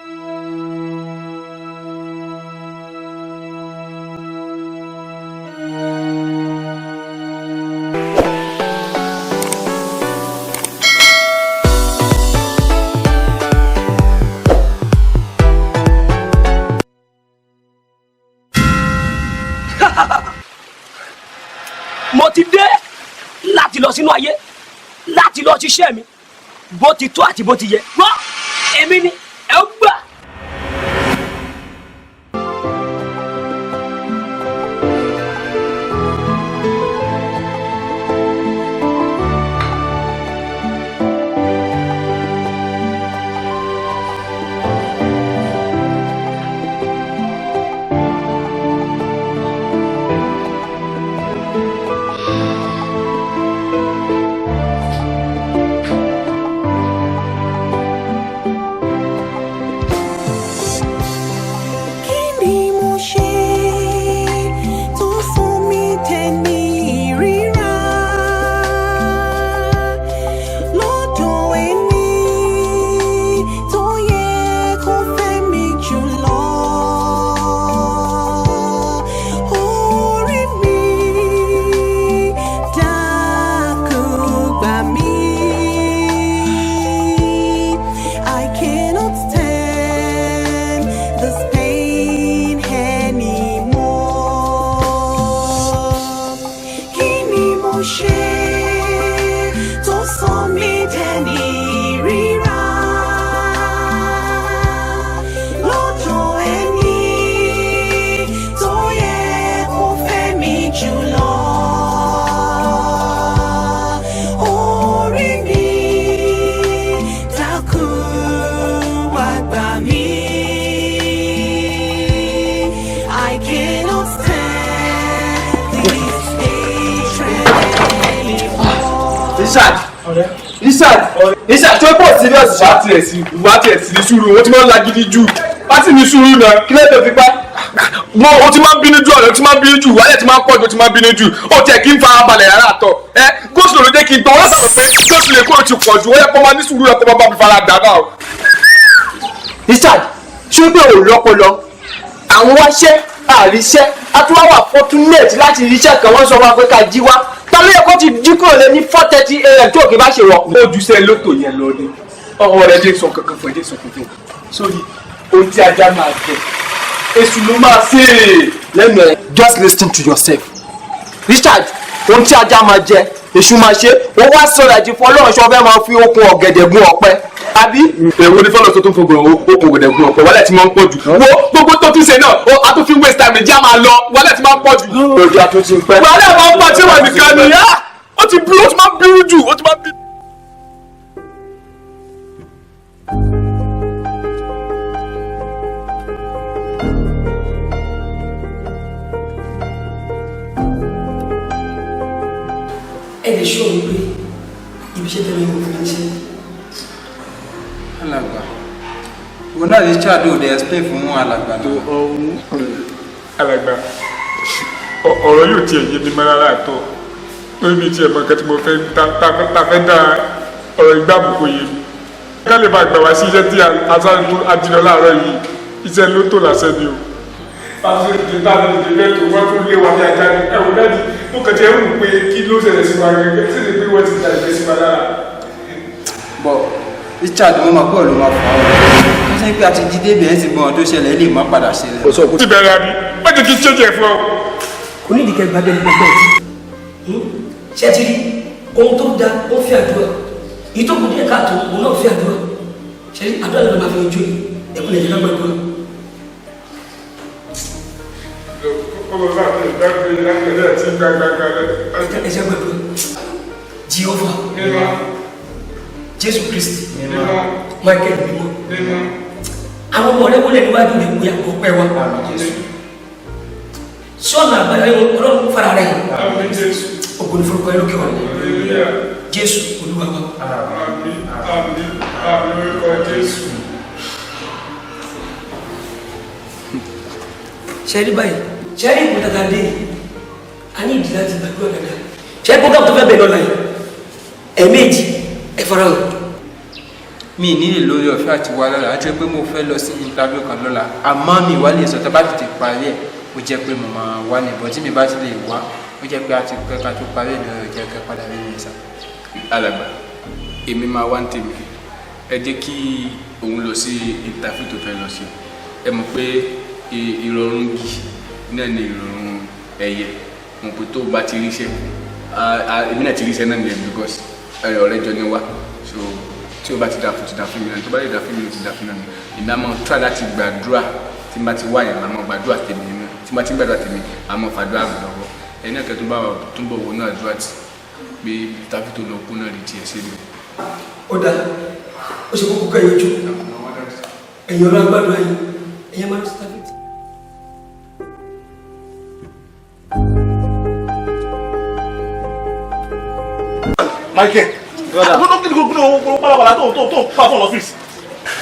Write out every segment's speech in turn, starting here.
mo ti dé láti lọ sínú ayé láti lọ ṣiṣẹ́ mi bó ti tó àti bó ti yẹ gbọ́ èmi ni ẹ gbà. Richard tó pọ̀ serious wá tiẹ̀ sí ní sùúrù wọ́n ti máa ń la gidi jù pátì ní sùúrù náà kí lẹ́tọ̀ fi pa. o ti máa ń bínú jù ọ̀rẹ́ o ti máa ń bínú jù wálẹ̀ ti máa ń pọ̀ jù o ti máa ń bínú jù o tiẹ̀ kí n fara balẹ̀ yàrá àtọ̀ gósùlù ló jẹ́ kí n gbọ́ wọ́n sàrò pé gósùlù èkó ti pọ̀ jù ó yẹ kó máa ní sùúrù yẹ kó máa bá mi fara dà náà. Richard ṣé pé ò lọ́pọlọ àwọn wáṣẹ́ àríṣẹ́ atúwáwà fortunate láti ríṣẹ́ kan wọ́n sọ wá pé ká jí wá tàbí ẹ̀kọ́ ti jí kúrò lé ní 4:30 AM tó kì bá ṣe wọ̀. ojúṣe lótò yẹn lọ ni ọ̀rọ̀ rẹ̀ dé sọ kankan fún ẹ dé sọ kankan sórí ohun tí ajá máa jẹ èṣù ló máa ṣe é. lẹ́nu ẹ̀ just listen to yourself. Richard ohun tí ajá máa jẹ èṣù máa ṣe ó wá sọ̀rọ̀ ẹ̀jẹ̀ fún ọlọ́run ṣọ́ fẹ́ máa fi okùn ọ̀gẹ̀dẹ̀ gún ọ̀pẹ àbí. èwo ni fọlọ tó tún fọgbọn okùn ọ̀gẹ̀dẹ̀ gún ọ̀pẹ wálẹ̀ tí máa ń pọ̀ jù. wo gbogbo tó tún ṣe náà a tún fi waste time jẹ́ àmà lọ wálẹ̀ tí máa ń pọ̀ jù. òjò àtúntì ń pẹ́. wálẹ̀ máa ń pọ̀ tí wọ́n nìkan ni ó ti burú ó ti máa ń bínú jù ó ti máa ń bínú. ẹ lè ṣó o pé ibi iṣẹ́ tẹ́lẹ̀ ìwọ̀n fún iṣẹ́. alàgbà wọn náà Richard ò dé explain fún alàgbà náà. alàgbà ọ̀rọ̀ yóò tiẹ̀ yé mi mọ́ rárá àtọ́ lórí mi tiẹ̀ mọ̀ nǹkan tí mo fẹ́ ta fẹ́ dá ọ̀rọ̀ ìgbàbùkù yé mi. ká lè máa gbà wá sí iṣẹ́ tí adìrọ̀ láàárọ̀ yìí iṣẹ́ ló tó lásẹ̀ ni o. pàṣẹ ìdílé náà ti dé tó wọ́n tún lé wa ní ajá ní ẹ̀wọ̀n dájú mo kàn ti ẹ̀ ń pè kí ló ṣẹlẹ̀ sí wa gẹ́gẹ́ sí ni pé wọ́n ti dà ìfẹ́ sí wa lára. bọ Richard mo máa pọ̀ ló máa fà á wọ́n sẹ́yìn pé a ti jí débẹ̀ ti gbọ́n tó ṣẹlẹ̀ lè má padà ṣẹlẹ̀. ti bẹ̀rẹ̀ àbí wọ́n ti ṣe jẹ́ fún ọ. onídìíkẹ́ gbàgbé ní gbogbo ọtí ṣé ti rí ohun tó da ó fi àdúrà èyí tó kù ní ẹ̀ka àtò òun náà fi àdúrà ṣe àdúrà ló máa fi ojú ẹkùn lè dẹ́gbẹ́ gbàdúrà. ọmọ náà ti dágbé lágbẹ̀dẹ̀ tí gbàgbàgbà rẹ̀. ẹ̀jẹ̀ gbàdúrà Jehovah Jésù Kristi Michael mímọ́ àwọn ọmọ rẹ wọlé níwájú rẹ kó yàgò pẹ́ wá sọ́nà àbáyọ ọlọ́run fara rẹ̀ ògùn ìforúkọ ẹlòkè wà Jésù Olúwa wa. àmín orúkọ Jésù. ṣẹ́rí báyìí ṣẹ́rí ìpò dada dé a ní ìdí láti gbàdúrà dáadáa ṣẹ́rí program tó fẹ́ bẹ̀rẹ̀ lọ́la yìí ẹ̀ẹ̀mejì ẹ farahàn mi nílè lórí ọ̀fẹ́ àti wá lọ́la àti pé mo fẹ́ lọ sí interview kan lọ́la àmọ́ mi wá lè sọ tó bá tètè parí ẹ̀ ó jẹ́ pé mo máa wá nìbọn tí mi bá ti lè wá ó jẹ́ pé a ti pẹ́ ká tó parí ẹ̀ lọ́rọ̀ jẹ́ kẹ́ padà rí mi sá. alàgbà èmi máa wá ní tèmi ẹ jẹ́ kí òun lọ sí interview tó fẹ́ lọ sí ẹ mọ̀ pé ìrọ̀rùn yìí náà ni ìrọ̀rùn ẹ̀yẹ mo pé tó bá ti ríṣẹ́ èmi náà ti ríṣẹ́ náà nìyẹn because ọ̀rẹ́ jọ ní wá so tí o bá ti dà fún mi náà tó bá lè dà fún mi náà ti dà fún mi náà ìmọ̀ àmọ́ try láti gbàdúrà tí n bá ti wá yẹn àmọ́ gbàdúrà tèmi náà tí n bá ti gbàdúrà tèmi àmọ́ fàdúrà mi lọ́wọ́ ẹ̀yin náà kẹ́tọ́ bá túnbọ̀ wo náà àdúrà tí pé tàbí tó lọ kú náà rí tiẹ̀ sí mi. ó dáa ó ṣe kókó ká yọjú ẹ̀yin ọ̀rọ̀ agbádùn ayé ẹ̀yin máa ń sábẹ́. Michael, àwọn tó kí ni gbogbo pàlàpàlà tó pa fún ọ́fíìsì.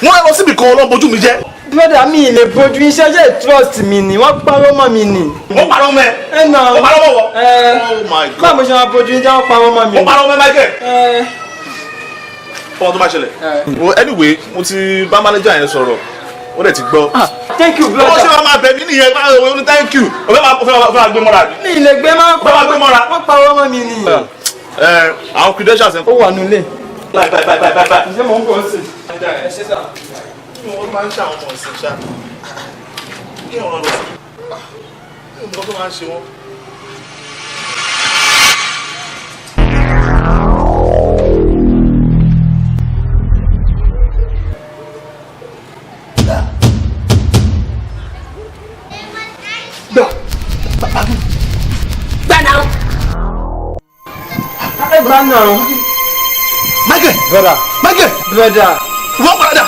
Wọ́n lọ síbi kan ọlọ́run bojú mi jẹ́. brother mi lè bójú iṣẹ́ jẹ́ trust mi ni wọ́n parọ́ mọ́ mi ni. Wọ́n parọ́ mẹ́. ẹ nà wọ́n parọ́ mọ́ wọ. Oh my God. báwo ṣe máa bójú iṣẹ́ wọ́n parọ́ mọ́ mi. Wọ́n parọ́ mẹ́ Michael. Fọwọ́n tó máa ṣẹlẹ̀. Well anyway mo ti bá manager yẹn sọ̀rọ̀ ó dẹ̀ ti gbọ́. Thank you brother. Owó ṣe máa bẹ̀ mí nìyẹn báwo ni thank you. O fẹ́ máa gbé mọ́ra bí. mi lè gbé máa gbé mọ́ra. wọ́n parọ́ mọ́ mi ni. Àwọn credentials ẹ̀ ó wà nílé. bye. ṣé mò ń bọ̀ sí. Ẹ ṣe sá. Wọ́n máa ń ṣe àwọn ọmọ ọ̀sìn ṣá. Kí ọ̀rọ̀ lọ sí. Nǹkan tó máa ń ṣe wọ́n. Gbà náà. Michael! brother. Michael! brother. Wọ́n padà.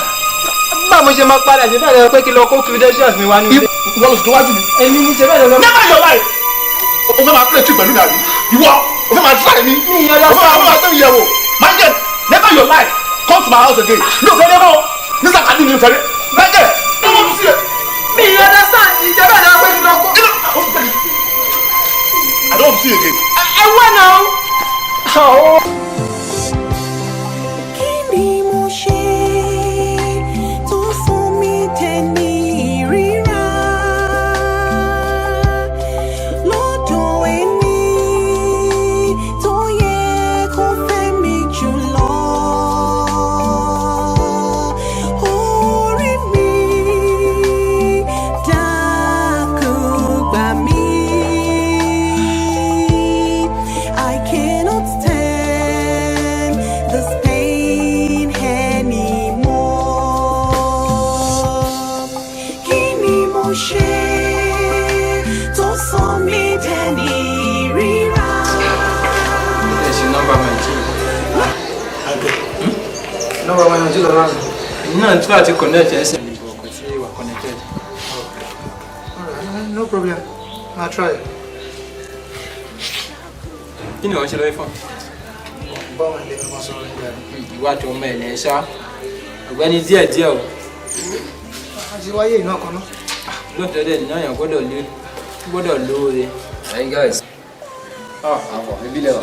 báwo mo ṣe máa padà ṣe bẹ́ẹ̀ lọ pé kí lọ kó credentials mi wá nílé. Wọ́n lọ sí iwájú mi. èmi ní ṣe bẹ́ẹ̀ lọ. Never in your life! O fẹ́ máa play trick pẹ̀lú mi àbí? Ìwọ! O fẹ́ máa try mi? Mi ìyẹn lọ O fẹ́ máa tẹ̀ ìyẹ̀wò? Michael! Never in your life! Come to my house again. Mi ò fẹ́ dẹ́kọ̀. Nígbà kan ní mi ò fẹ́ dẹ́. Michael! Ẹ wọ́n fi sílẹ̀. mi ìyẹn lọ sáà ìjẹ́ bẹ́ẹ̀ lọ pé kí lọ kó. I don't want to see you again. ẹ wá náà. Kí ni mo ṣe tó sún mi dẹni ìríra lọ́dọ̀ ẹni tó yẹ kó fẹ́ mi jùlọ? Orí mi dákun gbà mí. I cannot stand this pain anymore. Kí ni mo ṣe tó sọ mí dẹni ìríra? ẹ ṣe nọ́mbà máa jí. nọ́mbà wọn yànjú lọ́wọ́ àná. èyí náà tí wàá ti connect ẹ̀ sẹ́yìn ìbò ọkọ̀ tí wà connected. no problem I'll try. kí ni wọ́n ṣe lọ́wọ́ fún? báwo ni lè máa sọ̀rọ̀ nígbà yẹn. ìwádìí ọmọ ẹ̀ lẹ́ ṣá ọ̀gbẹ́ni díẹ̀ o. àti wáyé iná kan náà. lóòótọ́ dẹ̀ nínú àyàn gbọ́dọ̀ lóore. Hey guys. Àbọ̀ bíbí lẹ́wà.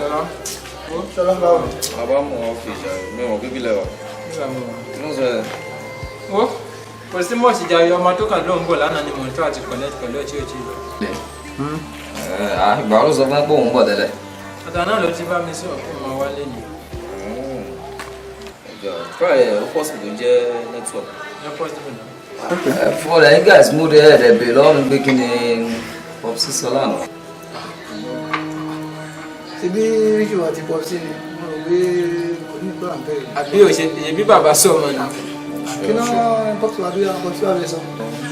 ṣọlá ń bá wọn. Bàbá mọ̀ ọ́ fi ìjà mẹ́wọ̀n bíbí lẹ́wà. Inú sọ ẹ̀. wo kò sí mọ̀ sí jayé ọmọ tó kà ló ń bọ̀ lánàá ni mo ń tọ́ àti connect pẹ̀lú ọtí òtí. Ìgbà ló sọ fún ẹ pé òun bọ̀ tẹ́lẹ̀. ọ̀tà náà ló ti bá mi sọ̀rọ̀ fún ọmọ wálé ni. Try ẹ̀ ó pọ̀sì tó jẹ́ network. ẹ pọ̀ sí mi náà. For the guys mú de ẹ̀ bè lọ́rùn gbé kí ni Popsi sọ lánàá. ṣe bí ríṣù àti Popsi ni mo rò pé kò ní plan bẹ́ẹ̀. àbí ò ṣe bí bàbá sọ ọmọ ni. kí náà Popsi wà bí Popsi wà bí sọ.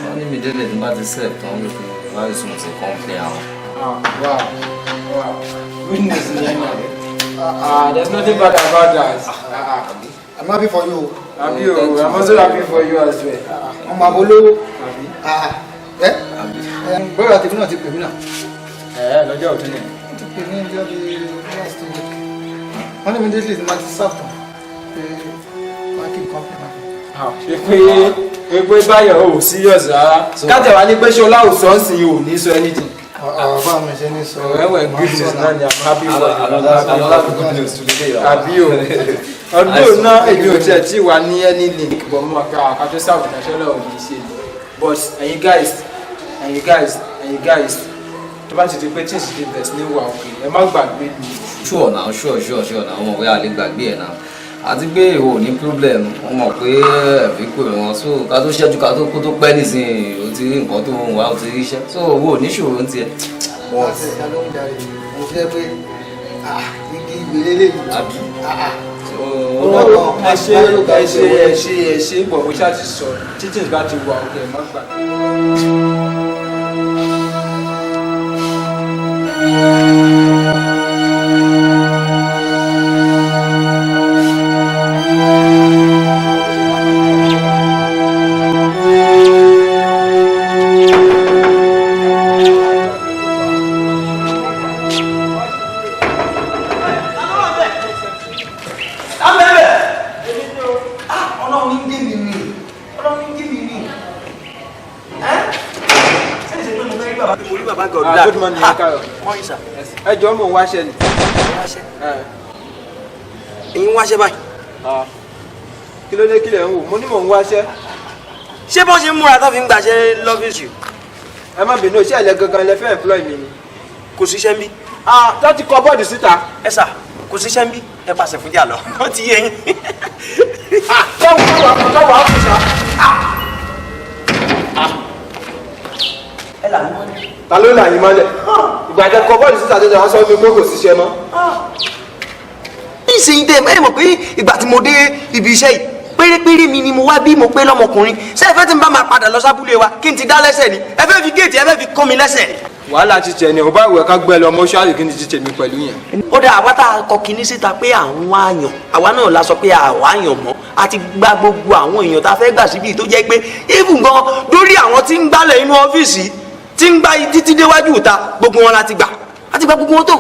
Wọ́n ní mi délé ní bá ti sẹ̀ tán wípé láì sùn sí kọ́ńpé àwọn. Wow. Goodness, there's nothing bad about that. I'm happy for you. Happy, I'm also happy for you as well. ọmọ abolówó. bọ́ọ̀rọ̀ àti ìbínú àti pèmí náà. Lọ́jọ́ òtún ni. wọ́n ti pè ní ẹjọ́ bí last week. wọ́n ní immediately ní ma ti sáà tán pé wọ́n keep company náà. pé báyọ̀ ò serious rárá. kájẹ̀ wá ní pé ṣọlá ò sọ ọ́ sí ò ní sọ anything. báwo ni ṣe ní sọ. When good news náà ni I'm happy for you. Another good news today. Àbí o. ọdún náà èmi ò tiẹ̀ tí wà ní any link bọ̀ mọ́ ká tó sáwùd national ò ní ṣe but ẹ̀yin guys tó bá ti di pé tí ìsìn ti bẹ̀rẹ̀ sí ní wà òkè ẹ má gbàgbé mi. sure now ọmọ pé a lè gbàgbé ẹ̀ náà àti pé ìwọ ò ní problem wọ́n mọ̀ pé ẹ̀fí pè wọ́n so ká tó ṣẹ́jú ká tó kó tó pẹ́ nísìnyí o ti rí nǹkan tó ń wá o ti rí iṣẹ́ so owó ò ní ṣòro ń tiẹ̀. wọ́n ti ṣe ló ń darí mo fẹ́ pé igi ìwé lélẹ́yìn àbí ẹ ṣe bọ̀ mo ṣáà ti sọ títí bá ti wà òkè má gbàgbé. Good morning, Akayo. Morning, sir. Ẹ jọ̀ọ́ mo ń wáṣẹ́ ni. Ẹ̀yin ń wáṣẹ́ báyìí. Kí ló dé kí lẹ̀ ń wò? Mo ní mò ń wáṣẹ́. Ṣé bọ́n ṣe ń múra tó fi ń gbàṣẹ́ lọ́fíìsì? Ẹ má bínú iṣẹ́ ilẹ̀ gangan lẹ fẹ́ employ mi ni. Kò síṣẹ́ ń bí. Tó ti kọ bọ́ọ̀dù síta. Ẹ sà, kò síṣẹ́ ń bí. Ẹ pàṣẹ fún jà lọ. Ó ti yé yín. Tọ́wọ́ àkùsà. Ẹ là ń mọ́lẹ̀. Ta ló là yín mọ́lẹ̀? Ìgbà jẹ́ kọ bọ́ọ̀dù síta tẹ́tẹ́ wọ́n sọ fún mi pé kò síṣẹ́ mọ́. Nísìnyí tẹ́ ẹ mọ̀ pé ìgbà tí mo dé ibi iṣẹ́ yìí pérépéré mi ni mo wá bí mo pé lọ́mọkùnrin ṣé ẹ fẹ́ tí n bá máa padà lọ sábúlé wa kí n ti dá lẹ́sẹ̀ ni ẹ fẹ́ fi géètì ẹ fẹ́ fi kọ́ mi lẹ́sẹ̀. Wàhálà ti tẹ̀ ni ò bá ìwẹ̀ ká gbẹ lọ mọ́ṣúárì kí ni ti tèmi pẹ̀lú yẹn. Ó dà àwa tá a kọ kinní síta pé à ń wá àyàn àwa náà la sọ pé àwa àyàn mọ́ a ti gba gbogbo àwọn èèyàn tá a fẹ́ gbà síbi tó jẹ́ pé even gan lórí àwọn tí ń gbálẹ̀ inú ọ́fíìsì tí ń gbá títí déwájú ìta gbogbo wọn la ti gbà a ti gba gbogbo wọn tó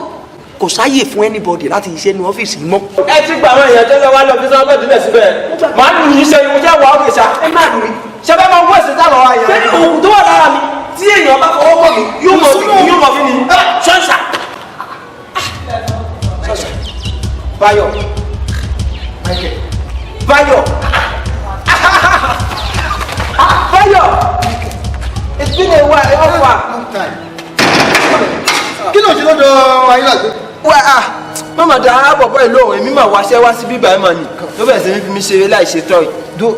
kò sáyè fún anybody láti ṣiṣẹ́ ní ọ́fíìsì mọ́. Ẹ ti gba àwọn èèyàn tó lọ wá lọ fi sọ́kọ̀ sílẹ̀ síbẹ̀. Màá nù yín ṣe ìwé jẹ́ wà ókè ṣá. ẹ má lù mí. Ṣé bẹ́ẹ̀ máa ń wẹ̀sì táwọn wa yẹn? ṣé òògùn tó wà lára mi tí èèyàn bá fọwọ́ kọ́ mi yóò mọ̀ fi ni. ṣọ́ọ̀ṣà. Báyọ̀. Báyọ̀. Báyọ̀. It's been a while. How far? kí ló ṣe lọ́dọ̀ ayélujáde. Mama da bọ̀bọ̀ ìlú òun èmi máa wáṣẹ́ wá sí bíbá ẹ̀ mà ní. Ló bẹ̀rẹ̀ sí ní fi mi ṣeré láì ṣe tọ́ yìí.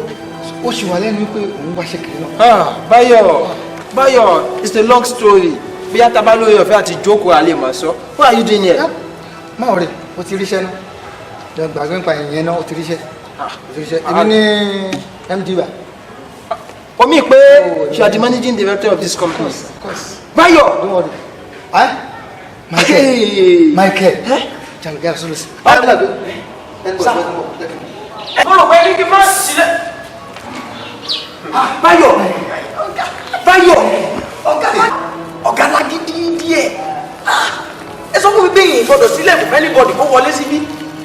ó ṣì wà lẹ́nu pé òun wáṣẹ́ kiri náà. Báyọ̀, it's a long story. Bí a tábà lóye ọ̀fẹ́ àti jókòó àlè mà sọ. What are you doing here? má ọ̀rẹ́ o ti ríṣẹ́ náà jọ gbàgbé nípa ìyẹn náà o ti ríṣẹ́ èmi ní MD wa. Omi pé you are the managing director of this company. Of course. Báyọ̀. Don't worry. Michael. Jangan sulus. mo rò pé ní kí n má sílẹ̀. Báyọ̀ ọ̀gá lágídí díẹ̀ ẹ sọ fún mi bẹ́ẹ̀ yìí gbọ́dọ̀ sílẹ̀ fún anybody kó wọlé síbí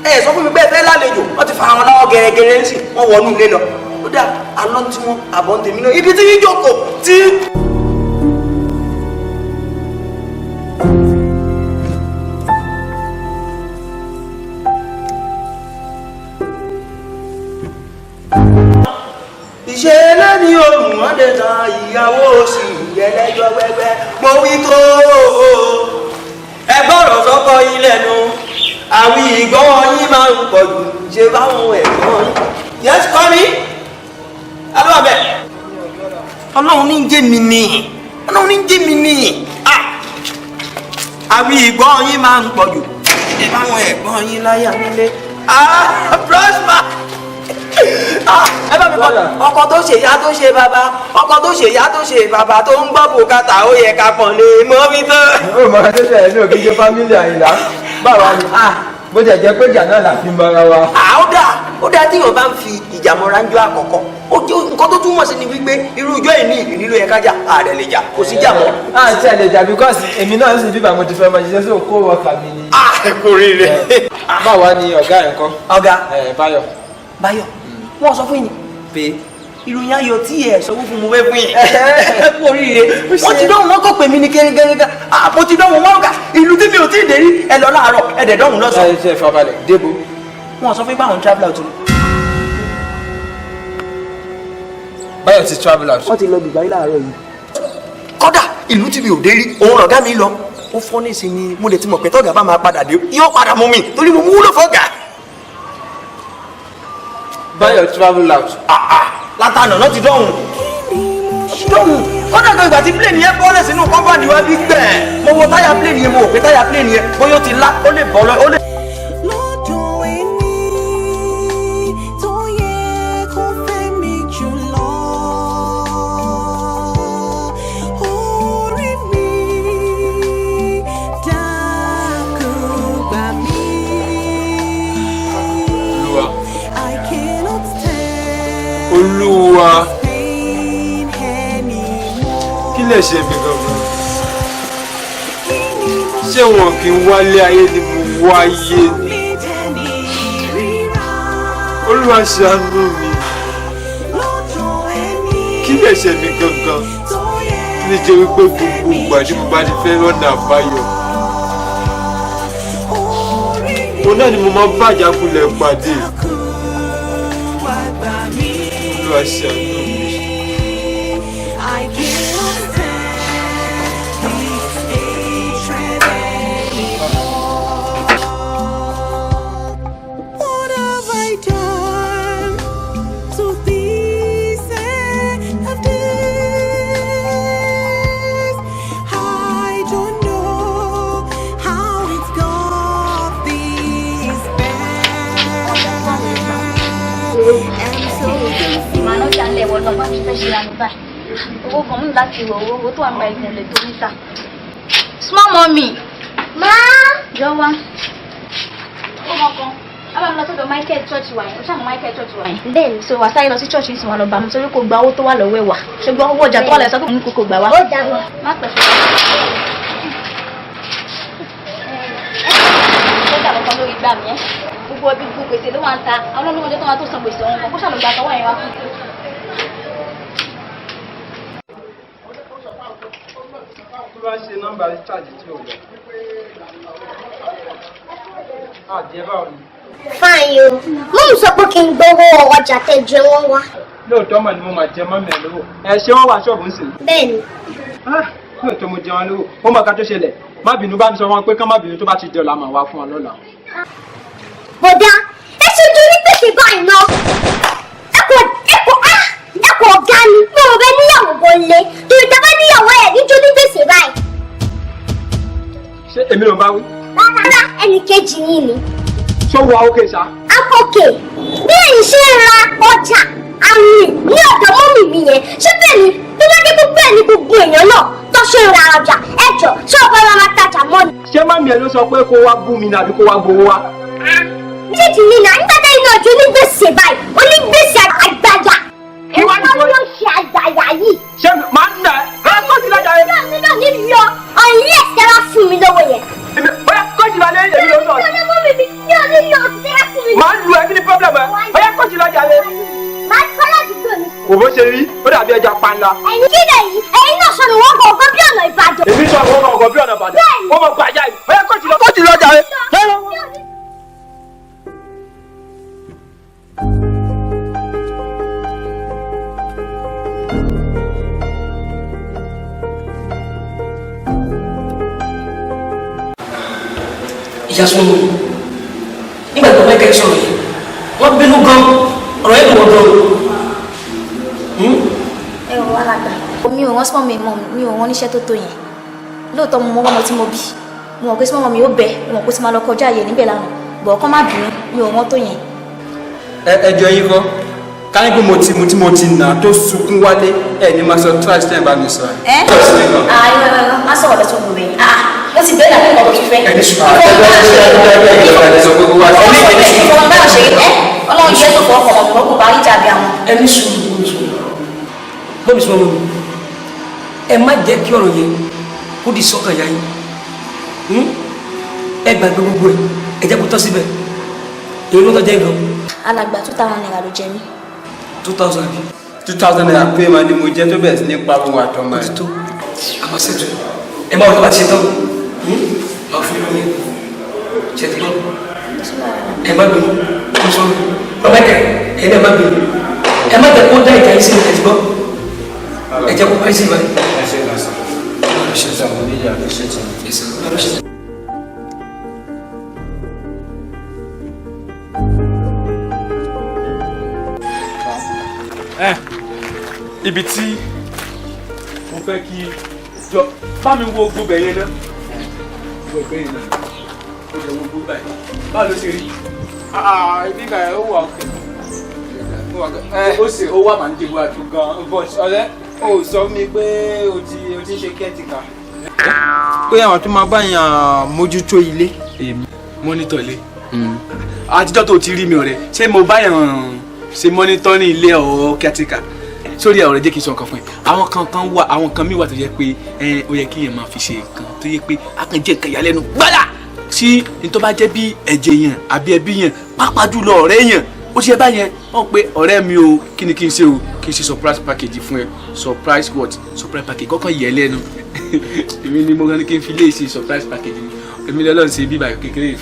ẹ sọ fún mi bẹ́ẹ̀ fẹ́ lálejò wọ́n ti fa àwọn náà gẹ̀rẹ́gẹ̀rẹ́ ń sìn wọ́n wọnú ilé lọ ó dà àná tí wọ́n àbọ̀ ń tèmi náà ibi tí yín jókòó tí. ìṣẹ̀lẹ̀ ni òun wọ́n dé tan ìyàwó sí ìyẹlẹ́jọ́ wẹ́wẹ́ mo wí tó ẹ gbọ́dọ̀ sọ́kọ yín lẹ́nu àwí ìgbọ́wọ́ yín máa ń pọ̀ jù ṣe báwọn ẹ̀gbọ́n yín. yẹ́sì kọ́ mi alúwàbẹ̀ ọlọ́run ní jẹ́ mi ní àwí ìgbọ́wọ́ yín máa ń pọ̀ jù ṣe báwọn ẹ̀gbọ́n yín láyà nílé. prosper ẹ bá mi kọ́ ọkọ tó ṣe ìyá tó ṣe bàbá ọkọ tó ṣe ìyá tó ṣe bàbá tó ń gbọ́ bùkátà ó yẹ ká pọ̀n lé mọ́ mi tó. Ó mọ̀ ẹ́ tó ṣe ẹ̀ ní òkè jẹ́ fámílì Àyìnlá báwa ni bó jẹ́ jẹ́ pé ìjà náà là fi mọ́ra wa. ó dá tí yóò bá ń fi ìjà mọ́ra ń jọ àkọ́kọ́ nǹkan tó túmọ̀ sí ni wípé irú ìjọ ìní ìrìn ló yẹ ká jà ààrẹ lè jà kò sí jà mọ́. À ń tẹ̀lé jà because èmi náà sì bíbà mo ti fẹ́ máa ṣiṣẹ́ sí òkú ọkà mi ni. kò rí rẹ. Báwa ni ọ̀gá ẹ̀ ńkọ́? Ọ̀gá Báyọ̀. Wọ́n sọ fún yín pé ìròyìn ayọ̀ tí ẹ̀ sọ fún mo fẹ́ fún yín kú oríire wọ́n ti dánwò wọ́n kò pè mí ní gẹ́gẹ́gẹ́ mo ti dánwò wọ́n gà ìlú tí mi ò tí ì dé rí ẹ lọ láàárọ̀ ẹ dẹ̀ dánwò lọ́sàn. Ṣe ìfọ̀balẹ̀ Débò wọn sọ fún pé àwọn travel out ni. Báyọ̀ ti travel out. wọ́n ti lọ Dubai láàárọ̀ yìí. kódà ìlú tí mi ò dé rí òun lọ̀gá mi lọ ó fọ́ ní ìsinmi mo lè ti mọ̀ pé tọ́gà bá máa padà dé yóò padà mú mi torí mo wúlò fọ́gà. Báyọ̀ travel out. látànà náà ti dọ̀hùn. kódà kan ìgbà tí plane yẹn bọ́lẹ̀ sínú kọ́mpáàdì wa bí gbẹ̀ẹ́ mo wo táyà plane yẹn mo wò pé táyà plane yẹn bóyá ó ti lá ó lè bọ́ lọ ó lè. lọ́dọ̀ ẹni tó yẹ kó fẹ́ mi jùlọ orí mi dákun gbà mí. I cannot stand Olúwa pain anymore. kí lè ṣe mí gangan ṣé wọn kì í wálé ayé ni mo wáyé ni Olúwa ṣàánú mi kí lè ṣe mí gangan kí lè jẹ́ wípé gbogbo ìgbà tí mo bá ti fẹ́ rọ́nà àbáyọ òun náà ni mo máa ń bàjá kulẹ̀ pàdé Olúwa ṣàánú mi. I cannot stand this hatred anymore. What have I done to deserve this? I don't know how it got this bad. I'm so confused. Màá náà jalè wọ̀ lọ́gbọ́n mi fẹ́ ṣe àmì báyìí. Owó kan mú láti wọ̀ owó tó wà ń gba ìgbọ̀nlẹ̀ tó ní sà. Small mommy. Má. Jọ wá. Ó mọ kan. Abá mi lọ sọ́dọ̀ Michael Church wa yẹn. O ṣàmù Michael Church wa yẹn. Bẹ́ẹ̀ni. So wà sáyé lọ sí church ìsìn wa lọ bá mi torí kò gba owó tó wà lọ́wọ́ ẹ̀ wà. Ṣùgbọ́n owó ọjà tó wà lẹ́sọ̀ tó ní kókò gbà wá. Ó dàbọ̀. Má pẹ̀ fún mi. Ó dàbọ̀ kan lórí gbà mí ẹ́. Gbogbo ọbí gbogbo gbèsè ló wà ń ta. Àwọn olóńgbò tó máa tó san gbèsè ọ̀hún kan kó ṣàlùgbà tọwọ́ yẹn wá fún. Tó bá ṣe nọ́mbà recharge tí ò lọ. Àdìẹ báwo ni? Fine o. Mọ́mí sọ pé kí n gbowó ọjà tẹ jẹ wọ́n wá. Lóòótọ́ mà ni mo máa jẹ mọ́mí ẹ̀ lówó. Ẹ ṣé wọ́n wá ṣọ́ọ̀bù ń sìn. Bẹ́ẹ̀ni. Lóòótọ́ mo jẹ wọn lówó. Ó mọ̀ ká tó ṣẹlẹ̀. Má bínú bá mi sọ wọn pé kán má bínú tó bá ti di ọ̀la màá wá fún ọ lọ́la. Bọ̀dá, ẹ ṣe ju ní gbèsè báyìí náà. Ẹ kò ọ̀gá ni. Mo ò bẹ níyàwó bó lé. Torí tẹ bá níyàwó ẹ̀ níjó ní gbèsè báyìí. Ṣé èmi ló ń bá wí? Rárá, ẹnì kejì yín ni. Ṣé wà ókè ṣá? Akókè, bí ẹ̀yin ṣe ń ra ọjà àwìn ní ọ̀dọ̀ mọ́mì mi yẹn, ṣé bẹ́ẹ̀ ni tó bá dé gbogbo ẹ̀ ní gbogbo èèyàn náà tó ṣe ń ra ọjà ẹ̀jọ̀ ṣé ọba máa tajà mọ́ ni. Ṣé mọ́mí ẹ ló sọ pé kó wá bú mi ní àbí kó wá gbowó wá? Méjèèjì ni nà nígbà tẹ́yìn náà ju onígbèsè báyìí, onígbèsè àgbàyà. Ẹ̀rọ ló ń ṣe àgbàyà yìí. Ṣé màá ń nà ẹ́ kó ti lájà yẹn? Mi náà ní lọ ọ̀yìn ẹ̀sẹ̀ wá fún mi lọ́wọ́ yẹn. Bóyá kó ti lájà yẹn ló sọ. Mi ò ní lọ ọ̀sẹ̀ wá fún mi. Màá lu ẹ kí ni problem ẹ? Bóyá kó ti lájà yẹn. Màá kọ́ ládùúgbò mi. Kò bó ṣe rí, ó dàbí ẹja panla. Ẹ̀yin kí lẹ̀yìn, ẹ̀yin náà sọnù wọ́n kọ̀ ọ̀gọ́ bí ọ̀nà Ìbàdàn. Èmi sọ àwọn ọmọ ọ̀gọ́ bí ọ̀nà Ìbàdàn. Wọ́n mọ̀ gbàjà yìí. Bóyá kó ti lájà yẹn. Ìyá Súnmọ́ nígbà tó Michael sọ̀rọ̀ yìí wọ́n bínú gan ọ̀rọ̀ yẹn lọ́wọ́ gan. Ẹ wọ alàgbà. Mi ò rán small mi mọ́ mi ò rán níṣẹ́ tó tó yẹn. Lóòótọ́ mo mọ ọmọ tí mo bí. Mo mọ̀ pé small mi ó bẹ̀, mo mọ̀ pé tí máa lọ kọjá àyè níbẹ̀ lánàá. Bọ̀ ọkọ má bínú, mi ò rán tó yẹn. Ẹjọ́ yín kọ́ ká ní pé mo ti nà tó sunkún wálé ẹ̀ ní máa sọ trash ten bá mi sọ ẹ̀. Má sọ̀rọ̀ lọ́tọ̀ gbogbo yẹn. Mo ti bẹ́ẹ̀ láti ọ̀dọ̀ fífẹ́. Ẹni sùn. Ọlọ́run jẹ́ tó fọwọ́ kọ̀ọ̀kan lọ́kùn bá yíjà bí àwọn. Ẹni sùn bọ́bí sọ wọn ẹ má jẹ́ kí ọ̀rọ̀ yẹn kó di sọ́kàn yá yín ẹ gbàgbé gbogbo ẹ jẹ́ kó tọ́ síbẹ̀ èyí ló tọ́jú ẹ̀ gan. Alàgbà 2,000 naira ló jẹ mí. 2,000 bí. 2,000 naira pé máa ní mo jẹ́ tó bẹ̀rẹ̀ sí ní pariwo àtọmọ ẹ̀. tó àmọ́ sẹ́tù ẹ má wọ́n tó bá ti ṣe tán máa fún mi ṣe ti gbọ́. ẹ má bínú ọsọ ọmọ ẹ̀ka ẹni ẹ má bínú ẹ má jẹ́ kó dá ìjà yìí sílẹ̀ ẹ̀tí gbọ́ ẹ jẹ́ kó parí sí ìbáyìí. ẹ ṣe kà sí ẹ ṣe sọ àwọn oníjà ẹ ṣe tì. ibi tí mo fẹ́ kí jọ bá mi wo gbogbo ẹ̀yẹn náà gbogbo ẹ̀yẹn náà ó jẹ́ wo gbogbo báyìí báwo ló ṣe rí. ibi kan ẹ ó wà òkè ó sì ó wà máa ń dìbò àjò gan but ọ̀rẹ́ ó sọ mi pé o ti ń ṣe kẹ́tìkà pé àwọn tó máa bá yàn mójútó ilé. èmi mọ́nítọ̀ ilé àtijọ́ tó ti rí mi ọ̀rẹ́ ṣé mo bá yàn ṣe mọ́nítọ́ ní ilé ọ̀ kẹ́tìkà sórí ọ̀rẹ́ jẹ́ kí n sọ nǹkan fún ẹ àwọn kan wà àwọn kan mi wà tó yẹ pé ó yẹ kí yẹn máa fi ṣe nǹkan tó yẹ pé a kàn jẹ́ nǹkan ìyàlẹ́nu gbádà tí nítorí bá jẹ́ bí ẹ̀jẹ̀ yẹn àbí ẹbí yẹn pàápàá jùlọ ọ̀rẹ́ yẹn ó ṣe báyẹn wọ́n pé ọ̀rẹ́ mi o kí ni kí n ṣe o kí n ṣe surprise package fún ẹ surprise what surprise package kọ́kàn yẹ lẹ́nu èmi ni mo kàn ní kí n fi lè ṣe surprise package mi èmi lọ́lọ́ ṣe bíbá kékeré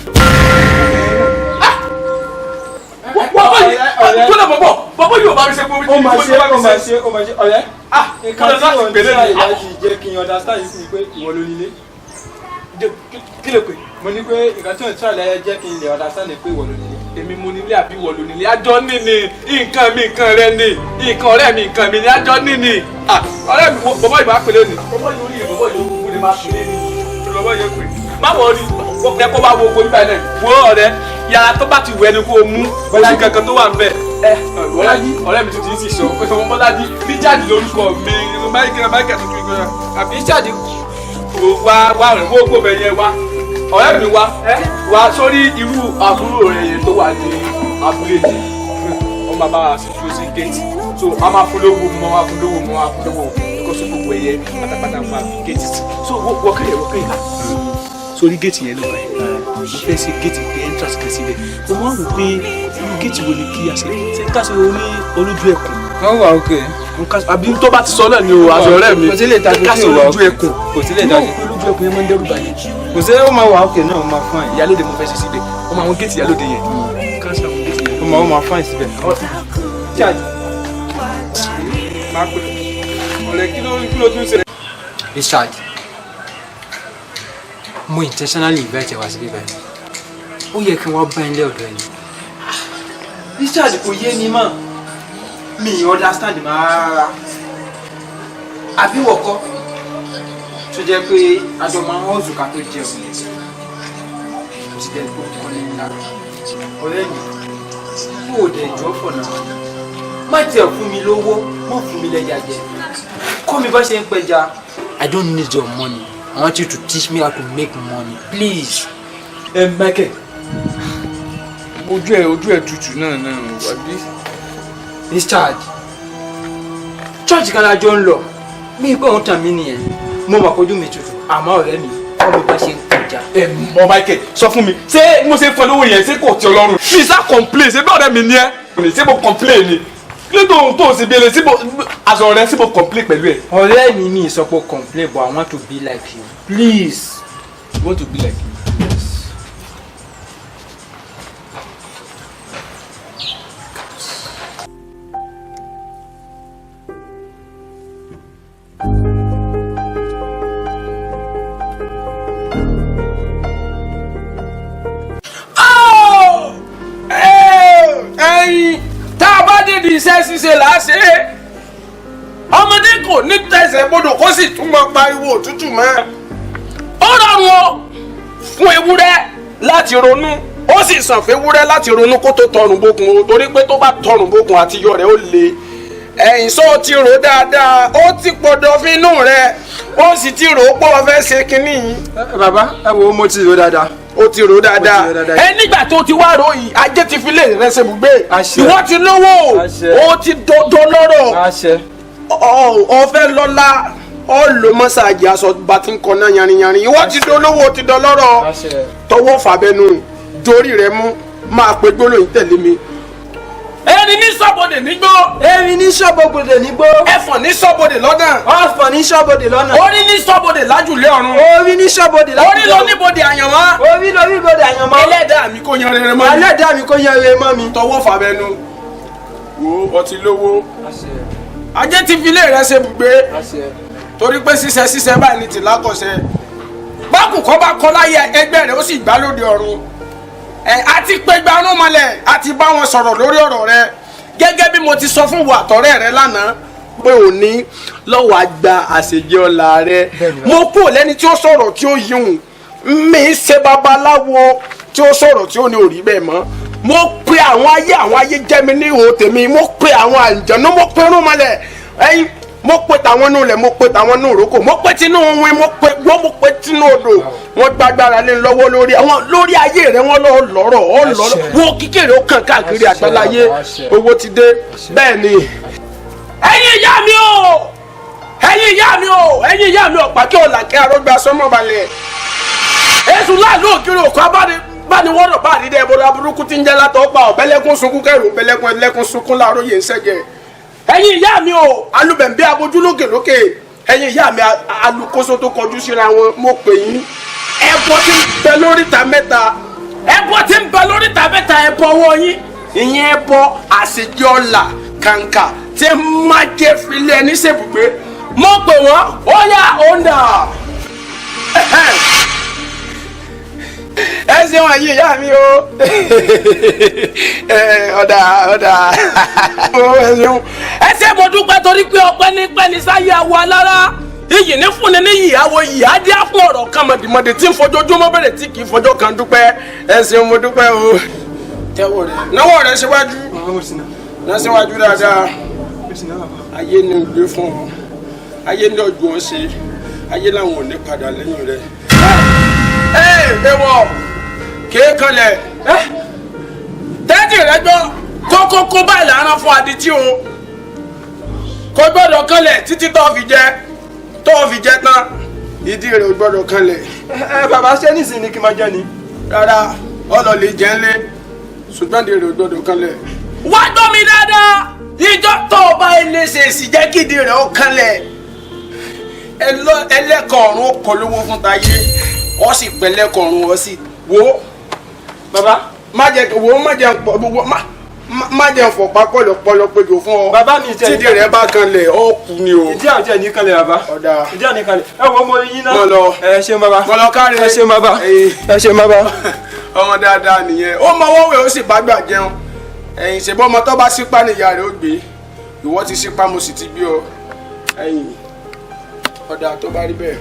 bọ́bọ́ yóò bá mi ṣe fún mi. ó máa ṣe ọ̀rẹ́ nǹkan tí wọ́n ń ṣe láti jẹ́ kí n understand sí pé ìwọ ló nílé. kí ló pè. mo ní pé nǹkan tí wọ́n ń ṣe àlàyé jẹ́ kí n lè understand pé ìwọ ló nílé. èmi mo nílé àbí ìwọ ló nílé àjọ níní nǹkan mi nǹkan rẹ ní nǹkan ọ̀rẹ́ mi nǹkan mi ní àjọ níní. ọ̀rẹ́ mi bọ́bọ́ ìbá pèlè ní. bọ́bọ́ yóò rí bọ́bọ́ yóò kú ní máa pèlè ní. bọ́bọ́ yóò pè. má wọ rí ẹ kó bá wo ogun nígbà náà wo ọ̀rẹ́ yàrá tó bá ti wù ẹni kó o mú oṣù kankan tó wà ń bẹ. Bọ́lájí ọ̀rẹ́ mi tuntun sì sọ pé ọmọ Bọ́lájí Richard lórúkọ mi Michael tuntun ìgbéra àbí Richard wá rẹ̀ wó gbòbẹ̀ yẹn wá ọ̀rẹ́ mi wá sórí irú àbúrò rẹ̀ yẹn tó wà ní abúlé yìí wọ́n máa bá a sì dúró sí géètì so a máa fún lówó mọ́ a fún lówó mọ́ a fún lówó ẹ̀kọ́ sí gbogbo ẹ̀yẹ pátápátá máa fi géètì sí so wọ́kẹ́ sórí géètì yẹn ló bá yẹn mo fẹ́ sí géètì pé entrance kan síbẹ̀ mo máa ń wò pé géètì wo ni kí a ṣe ṣe ká ṣe orí olójú ẹkùn. wọ́n wà òkè. àbí tó bá ti sọ náà ni o àṣọ ọ̀rẹ́ mi kò sí lè ta ká ṣe olójú ẹkùn kò sí lè ta olójú ẹkùn yẹn máa ń dẹ́rù báyìí. kò sí ó máa wà òkè náà ó máa fún ẹ. ìyálóde mo fẹ́ ṣe síbẹ̀ ọmọ àwọn géètì ìyálóde yẹn ká ṣe àwọn géètì yẹn. ó máa fún ẹ síbẹ̀. máa pè ọ̀rẹ́ kí ló tún ṣe. Richard mo intentionally invite wá síbí báyìí ó yẹ kí wọ́n bá ilé ọ̀dọ́ ẹni. Richard kò yé mi mọ́ mi ì understand mi rárá àbí wọ̀kọ́ tó jẹ́ pé àjọ máa ń hàn zùkà tó jẹun kò sì jẹ́ pé kò ní ìlà ọ̀rẹ́ mi kó o dẹ̀ jọ́ fọ̀ náà má tiẹ̀ fún mi lówó má fún mi lẹ́jà jẹ kọ́ mi bá ṣe ń pẹja. I don't need your money. I want you to teach me how to make money, please. Michael, ojú ẹ tutù náà wàbí. Richard, church kan lájọ ń lọ, mi pé òun tàn mí nìyẹn, mo mọ̀ kójú mi tutù, àmọ́ ọ̀rẹ́ mi, ọmọ bá ṣe ń kọjá. Mọ Michael, sọ fún mi, ṣé mo ṣe fún ẹ lówó yẹn ṣé kò tí ọ lọ́rùn? Mi sá complain, ṣé bí ọ̀rẹ́ mi ní ẹ́? Ṣé mo complain ni? Kí ló tó ṣe bí ẹlẹ́ síbò aṣọ rẹ síbò complain pẹ̀lú ẹ̀? Ọ̀rẹ́ mi ní ìsọpọ̀ complain but I want to be like you. Please. You want to be like you? Yes. Ẹyin tá a bá dédìí iṣẹ́ ṣíṣe là á ṣe é ọmọdé kò ní tẹsẹ̀ bodò kó sì tún máa pariwo òtútù mọ́. ó rọrùn o fún ewúrẹ́ láti ronú ó sì sàn fún ewúrẹ́ láti ronú kó tó tọrùn bókun o torí pé tó bá tọrùn bókun àti yọ rẹ̀ ó le. ẹ̀yìn sọ ti rò dáadáa ó ti pọ̀dọ̀ fínú rẹ̀ ó sì ti rò ó pọ̀ fẹ́ ṣe kínní yìí. Bàbá ẹ wo mo ti rò dáadáa. ó ti rò dáadáa ẹ nígbà tó ti wá rò yìí ajé ti fi lè rẹ ṣe bùgbé ìwọ ti lówó ó ti dolóró ọfẹ lọ́lá ọlọ mọsáàjì aṣọ bá ti ń kọ náà yanrinyanrin ìwọ ti dolówó ti dọlọ́rọ̀ tọwọ́ fàbẹnu dorí rẹ mú máa pe gbólóyìn tẹ̀lé mi erin ní sọ́bodè nígbó. erin ní sọ́bodè nígbó. ẹfọ̀n ní sọ́bodè lọ́nà. ọ̀fọ̀n ní sọ́bodè lọ́nà. orí ní sọ́bodè lájùlé ọ̀run. orí ní sọ́bodè lájùlé ọ̀run. orí ló níbodè àyànmọ́. orí ló níbodè àyànmọ́. ẹlẹ́dàá mi kò yan rere mọ́ mi. ẹlẹ́dàá mi kò yan rere mọ́ mi. tọwọ́ fàbẹ́nu wo ọtí lówó. ajé ti fi ilé rẹ ṣe bùgbé. torí pé ṣiṣẹ́ báyìí ni tìlá kọ̀ṣẹ́. bákùn kọ́ bá kọ́ láyé ẹgbẹ́ rẹ̀ ó sì gbá lóde ọ̀run. àti pé gbanú mọ́lẹ̀ àti bá wọn sọ̀rọ̀ lórí ọ̀rọ̀ rẹ gẹ́gẹ́ bí mo ti sọ fún wa àtọ̀rẹ́ rẹ lánàá pé òní lọ́wọ́ àgbà àṣejẹ ọ̀la rẹ mo kú lẹ́ni tí ó sọ̀rọ̀ tí ó yíhun mi ṣe babaláwo tí ó sọ̀rọ̀ tí ó ní òrí bẹ́ẹ̀ mọ́ mo pe àwọn ayé jẹ́ mi ní ihò tèmi mo pe àwọn àǹjẹ̀nú mo pe irun mọ́lẹ̀ ẹyin mo pe tàwọn nù lẹ̀ mo pe tàwọn nù rókò mo pe tinú win mo pe tinú odò wọn gbàgbára lé lọ́wọ́ lórí ayé rẹ wọn lọ́rọ̀ wọn kíkèrè ó kàn káàkiri àgbáláyé owó ti dé bẹ́ẹ̀ ni. ẹ̀yin ìyá mi o ẹ̀yin ìyá mi o pàkí ọ̀làkẹ́ àrọ́gbà sọ́mọ́balẹ̀ èsù láàlú òkèrè òkú abániwọ́rọ̀ bá àdídẹ́ ẹ̀bọ̀dọ̀ burúkú tí ń jẹ́ látọ̀ pa ọ̀bẹ́lẹ́kún sunkún kẹrù ọ̀bẹ́lẹ́kún ẹlẹ́kún sunkún láàárọ̀ yẹn ń sẹ́gẹ̀ ẹ̀yin ìyá mi o alubẹ̀nbẹ́ abojú lókè ẹ̀yin ìyá mi alukoso tó kọjú síra wọn mo pè yín ẹbọ tí ń bẹ lóríta mẹ́ta ẹbọ ọwọ́ yín ìyẹn ẹbọ àṣejì ọ̀la kàǹkà tí má jẹ́ filẹ̀ ní sèbùgbé mo pè wọ́n ó yá ọ̀nà ẹ ṣeun ẹ̀yin ìyá mi o ọ̀dà ẹ ṣe mo dúpẹ́ torí pé ọpẹ́ ní pẹ́ ní sáyé àwọ̀ alára iyì ní fúnni ní yìí àwọ̀ yìí á dé àpò ọ̀rọ̀ kan mọ̀dìmọ̀dì tí ń fojoojúmọ́ bẹ̀rẹ̀ tí kì í fọjọ́ kan dúpẹ́ ẹ ṣeun mo dúpẹ́ o tẹ́wọ̀ rẹ̀ náwó rẹ̀ síwájú náà síwájú dáadáa ayé ni gbé fún ọ ayé ní ọjọ́ ọ ṣe ayé làwọn ò ní padà lẹ́yìn rẹ̀ ewọ kéékanlẹ̀ tẹ́tì rẹ gbọ́ kókókó báyìí lára fún adití o kò gbọ́dọ̀ kanlẹ̀ títí tó fi jẹ tán ìdí rẹ ò gbọ́dọ̀ kanlẹ̀. bàbá ṣé nísìnyí ni kí n máa jẹ ni. rárá ọlọ́ọ̀lẹ̀ jẹ́ ńlẹ̀ ṣùgbọ́n ìdí rẹ ò gbọ́dọ̀ kanlẹ̀. wá gbọ́ mi dáadáa ìjọ tó o bá ilé ṣèṣì jẹ́ kí ìdí rẹ ó kanlẹ̀ ẹlẹ́kọ̀ọ́rùn polówó fún tayé ọ sì pẹ̀lẹ́kọ̀ọ́rùn ọ sì wo bàbá má jẹ fọpá pọlọpọlọ péjọ fún ọ bàbá mi tídì rẹ bá kanlẹ̀ ọ kù ni o. ìdí àjẹ ní kanlẹ̀ bàbá ìdí àní kanlẹ̀ ẹ wo mo yín náà mọlọ ẹ ṣeun bàbá mọlọ káre ẹ ṣeun bàbá ẹ ṣeun bàbá. ọmọ dáadáa nìyẹn ó mọ owó wẹ̀ ó sì bá gbà jẹun ẹ̀yìn ṣèbọ́ ọmọ tó bá sípá nìyá rẹ̀ ó gbé ìwọ ti sípá mo sì ti gbé ọ ẹ̀yìn ọ̀dà tó bá rí bẹ́ẹ̀.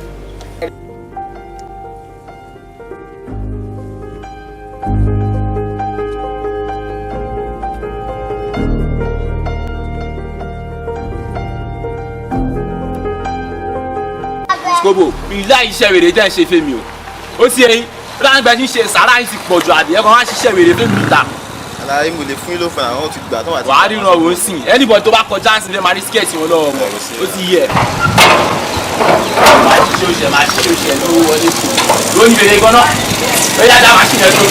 Skobo ìlà iṣẹ́ wèrè jẹ́ ṣe fẹ́mi o ó ti ẹyin ráńgbẹ́ tí ń ṣe sàrà yìí ti pọ̀ jù àdìyẹ kan wá ṣiṣẹ́ wèrè fẹ́mi níta. àlàyé mo lè fún yín ló fún àwọn ti gbà tó wà. wàá ríran òun sìn anybody tó bá kọjá sí fẹ́ máa rí skẹ́ẹ̀tì wọn lọ́wọ́ mọ́ ó ti yẹ. máa ṣiṣẹ́ òṣìṣẹ́ máa ṣiṣẹ́ òṣìṣẹ́ lówó wọlé kù lónìí wèrè gan-an ó yá dá màṣínì ẹ̀ tó.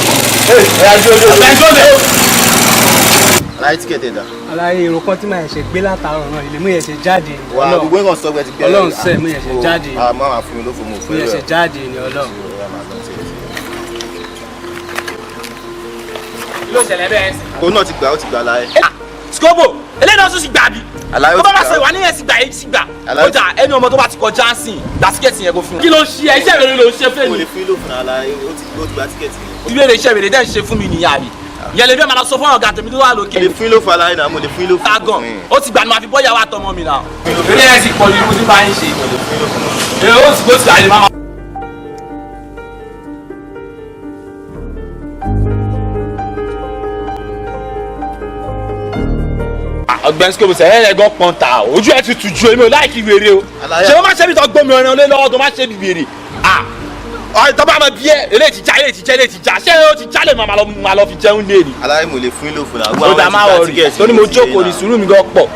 àlàyé tíkẹ̀tì ẹ̀dá. àlàyé èrò kan tí màá ṣe gbé látàárọ̀ náà ilé mú yẹn ṣe jáde. wà á gbogbo nǹkan sọ pé ti gbé. Ọlọ́run sẹ́ mú yẹn ṣe jáde. àmọ́ àwọn afúnmi ló fún mi mú yẹn ṣe jáde ni Ọlọ́run. kí ló ṣẹlẹ̀ bẹ́ẹ̀ sí. òun náà ti gbà ó ti gbà láyé. Skobo eléyìí náà tún ti gbà bí. àlàyé ó tó ti bá bá gbà. ṣe wà níyẹn ti gbà yìí ti gbà. Àlàyé- ọjà ẹni ọmọ tó bá ti kọjá sí gba tíkẹ́ẹ̀tì yẹn kó fún un. kí ló ṣe ẹ iṣẹ́ ìrere ló ń ṣe fẹ́ mo mi. lè fún yín ló fún àlàyé ó ti gbà tíkẹ̀tì yẹn. ìbéèrè iṣẹ́ ìrere dẹ́ ń ṣe fún mi nìyá mi. ìyẹn lè bí ẹ máa lọ sọ fún ọ̀gá tèmi tó wà mo lókè. lè fún yín ló fún àlàyé náà mo lè fún yín ló fún. tágàn ó ti gbà ní ma fi bọ́ ìyàwó àtọmọ mi náà. eré ẹ̀ sì pọ̀ ní mo ti bá yín ṣe. èrè ó sì kó sì àyè máa. ọ̀gbẹ́ni Skobo sẹ́yìn ẹ̀gán pọ́n ta ojú ẹ̀ ti tù ju èmi ò láìkí wèrè o ṣé wọ́n máa ṣe bí tó gbómi ọ̀rẹ́ olé lọ́wọ́ tó máa ṣe bí wèrè tó bá máa bí ẹ eléyìí ti já eléyìí ti já eléyìí ti já ṣé ó ti já lè máa lọ fi jẹun lé ni. àlàyé mo lè fún yín ló fún náà. ó dá máa wọ̀ rí torí mo jókòó ní sùúrù mi gan pọ̀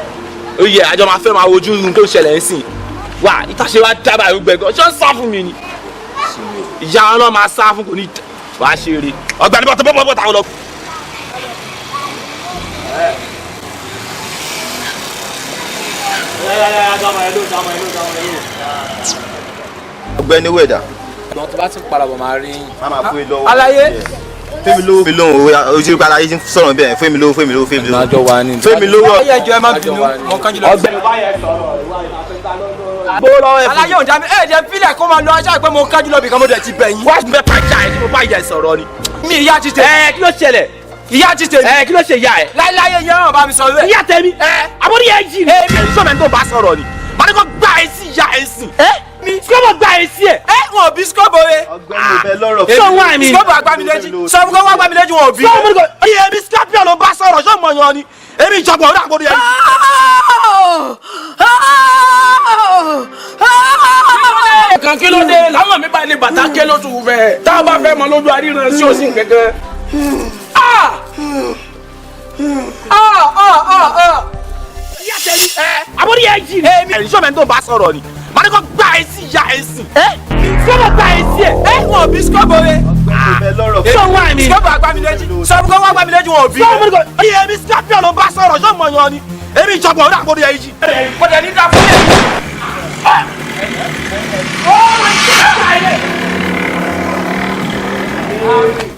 ó yẹ àjọ máa fẹ́ máa wojú ohun tó ṣẹlẹ̀ ń sìn wá ìtàṣe wa dábàá ìgbẹ́ gan ṣé ó ń sá fún mi ni ìyá wọn náà máa sá fún kò ní wàá ṣe eré ọgbà níbọ̀ tó bọ́ táwọn lọ. ọ̀gbẹ́ni wẹ̀dà. ọ̀nà tó bá ti ń parabọ̀ máa rí yín. má máa fún mi lọ́wọ́. aláyé. fẹ́mi lówó fi lóhùn ojú ìpàdé ayé ti sọ̀rọ̀ bẹ́ẹ̀ fẹ́mi lówó. àjọ wa ni. fẹ́mi lówó. ayé ẹjọ́ ẹ má bínú mọ kánjú lọ. ọ̀gbẹ́ni aláyé òǹjà mi jẹ́ fílẹ̀ kó máa lọ aṣáà pé mo kájú lọ bìkan mo dẹ̀ ti bẹ̀ yín. wá bẹ́ẹ̀ pàjá ẹ̀ tí mo bá yẹ sọ̀rọ̀ ni. mi ìyá ti tẹ̀. kí ló ṣẹlẹ̀? ìyá ti tẹ̀. kí ló ṣe ìyá ẹ̀? láíláyé yẹn náà bá mi sọ bẹ́ẹ̀. ìyá tẹ̀ mi. àbórí ẹ̀ jì. èmi sọ̀mẹ̀ tó bá sọ̀rọ̀ ni. màá ní kó gbá ẹ sí ìyá ẹ sìn. mi sọ́bọ̀ gba èsì ẹ̀. wọn ò bí sọ́bọ̀ rẹ. ọ̀gbẹ́ni bẹ lọ́rọ̀ fún mi. sọ́wọ́n àmì. sọ́bọ̀ agbamiléjì sọ́bọ̀ kọ́ wá agbamiléjì wọn ò bí. sọ́wọ́n kọ́ èmi scorpion ló bá sọ̀rọ̀ sọ́mọ yan ni èmi ìjọba ọ̀rọ̀ àgbọ̀dọ̀ yẹn. kan kí ló dé láwọn mi bá ní bàtà ké lóṣù fẹ́ tá a bá fẹ́ mọ lójú àríran sí òsì kankan. ìyá tẹ̀lé àbórí ẹ̀ jì. èmi ẹ̀rí sọ́mẹ̀ tó bá sọ̀rọ̀ ni màá ní kó gbá èsì ìyá ẹ̀ sìn. sọ́bọ̀ gba èsì ẹ̀. wọn ò bí sọ́bọ̀ rẹ. sọ́wọ́n àmì. sọ́bọ̀ agbamiléjì sọ́bọ̀ kọ́ wá agbamiléjì wọn ò bí. èmi scorpion ló bá sọ̀rọ̀ sọ́mọ yan ni èmi ìjọba ọ̀rọ̀ àgbọ̀dọ̀ yẹn jì. kò dẹ̀ ní dá fún yẹn.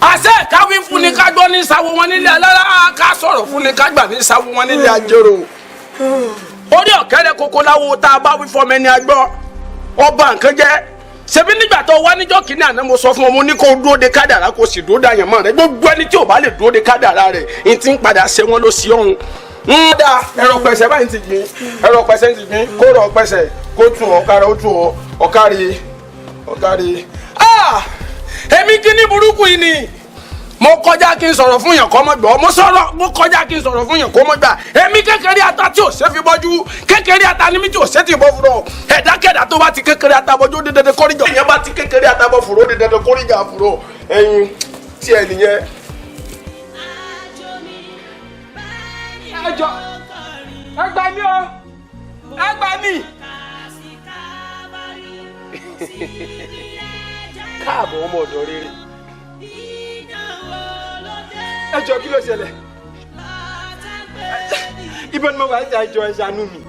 àṣẹ káwí fún ni ká gbọ́ ní ìsàwọ̀ wọn nílé alára ká sọ̀rọ̀ fún ni ká gbà ní ìsàwọ̀ wọn nílé ajérò orí ọ̀kẹ́rẹ́ kókó láwo tá a bá wí fọmọ ẹni agbọ́ ọba nǹkan jẹ́ ṣebí nígbà tó wá níjọ́ kìíní àná mo sọ fún ọ mo ní kó dúró de kádàrá kó sì dúró dàyàn mọ́ rẹ gbogbo ẹni tí ò bá lè dúró de kádàrá rẹ n ti ń padà ṣe wọn ló sí ọ̀hún da ẹ̀rọ pẹ̀sẹ̀ báyìí ti gbìn ẹ̀rọ pẹ̀sẹ̀ ti gbìn kó rọ pẹ̀sẹ̀ kó tún ọ̀kára ó tún ọ̀kárí. èmi kí ní burúkú yìí ni mo kọjá kí n sọ̀rọ̀ fún yàn kọ́ mọ́ gbọ́ mo kọjá kí n sọ̀rọ̀ fún yàn kọ́ mọ́ gbà èmi kékeré ata tí ò ṣe fi bọ́jú kékeré ata ni mi tí ò ṣe ti bọ́ fúrọ̀ ẹ̀dákẹ́dá tó bá ti kékeré ata bọ́jú ó di dandan kórìjà ìyẹn bá ti kékeré ata bọ́ fúrọ̀ ó di dandan kórìjà fúrọ̀ ẹ̀yin tí ẹ nìyẹn. ẹjọ ẹgbà mi o ẹgbà mi. káàbọ̀ ọmọ ọ̀dọ́ rere ẹjọ kí ló ṣẹlẹ̀ ibo ni mo wà ní àjọ ẹ̀ṣánú mi.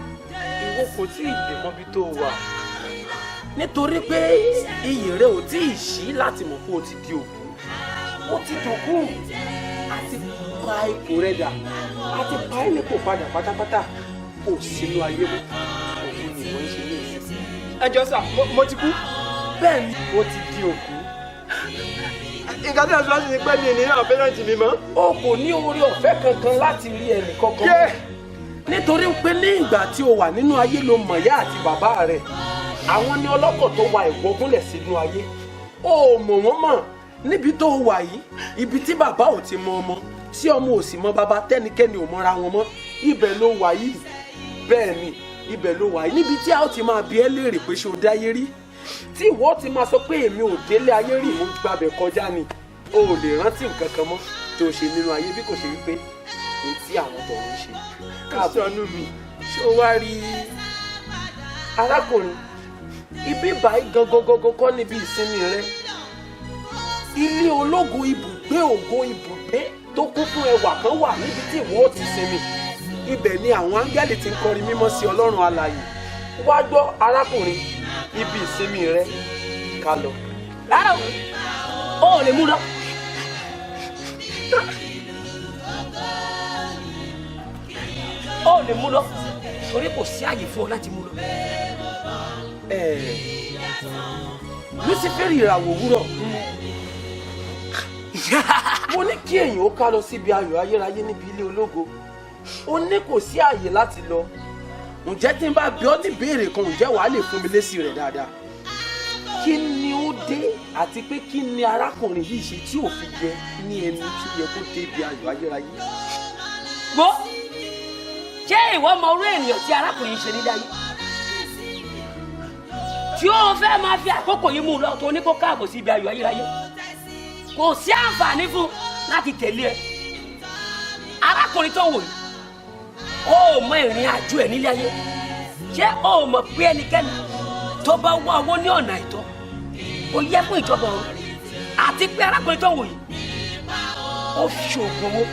ìwọ kò tí ì dè mọ́bi tó wà nítorí pé iyì rẹ ò tí ì ṣí láti mọ̀ pé o ti di òkú o ti dòkú àti pa ipò rẹ dà àti pa ẹ̀ nípò padà pátápátá kò sínú ayé mọ́ òkú ni wọ́n ń ṣe ní ìsinsìn. ẹjọ sà mo ti kú. bẹ́ẹ̀ ni o ti di òkú. nǹkan tí a sọ ni pé mi ní àwọn pẹ́rẹ́ǹtì mi mọ́. o kò ní oore ọ̀fẹ́ kankan láti rí ẹnì kankan nítorí pé ní ìgbà tí o wà nínú ayé ló mọ̀ ìyá àti bàbá rẹ̀ àwọn ní ọlọ́kọ̀ tó wa ẹ̀gbọ́n gúnlẹ̀ sínú ayé o mọ̀ wọ́n mọ̀ níbi tó wà yìí ibi tí bàbá ò ti mọ ọmọ tí ọmọ ò sì mọ bàbá tẹ́nikẹ́ni ò mọra wọn mọ́ ibẹ̀ ló wà yìí bẹ́ẹ̀ ni ibẹ̀ ló wà yìí níbi tí a ó ti máa bi ẹ́ léèrè pé ṣé o dé ayé rí tí ìwọ ti máa sọ pé èmi ò délé ayé rí mo gbàbẹ̀ kọjá ni o ò lè rántí nǹkan kan mọ́ tó ṣe nínú ayé bí kò ṣe wípé ní tí àwọn tọ̀hún ń ṣe. káàbọ̀nù mi ṣé o wá rí arákùnrin ibi báyìí gangan kọ́ níbi ìsinmi rẹ ilé ológo ibùgbé ògo ibùgbé tó kún fún ẹwà kan wà níbi tí ìwọ ti sinmi ibẹ̀ ni àwọn áńgẹ́lì ti ń kọrin mímọ́ sí ọlọ́run alààyè wá gbọ́ arákùnrin ibi ìsinmi rẹ ká lọ. rárá o ò lè mú lọ. o ò lè mú lọ torí kò sí àyè fún ọ láti mú lọ. Luciferi ìràwọ̀ òwúrọ̀ mo ní kí èèyàn ó ká lọ síbi ayọ̀ ayérayé níbi ilé ológo ó ní kò sí àyè láti lọ ǹjẹ́ tí n bá bi ọ́ ní ìbéèrè kan ǹjẹ́ wàá lè fún mi lésì rẹ̀ dáadáa kí ni ó dé àti pé kí ni arákùnrin yìí ṣe tí ò fi yẹ ní ẹni tí yẹ kó dé ibi ayọ̀ ayérayé. gbọ́ ṣé ìwọ mọ orú ènìyàn tí arákùnrin ṣe nílé ayé tí ó fẹ́ máa fi àkókò yìí mú un lọ tó ní kó káàbọ̀ sí ibi ayọ̀ ayérayé kò sí àǹfààní fún láti tẹ̀lé ẹ arákùnrin tó wò yìí ó mọ ìrìn àjò ẹ nílé ayé ṣé ó mọ̀ pé ẹnikẹ́ni tó bá wá owó ní ọ̀nà àìtọ́ ó yẹ fún ìjọba ọ̀run àti pé arákùnrin tó wò yìí ó fi ṣoògùn owó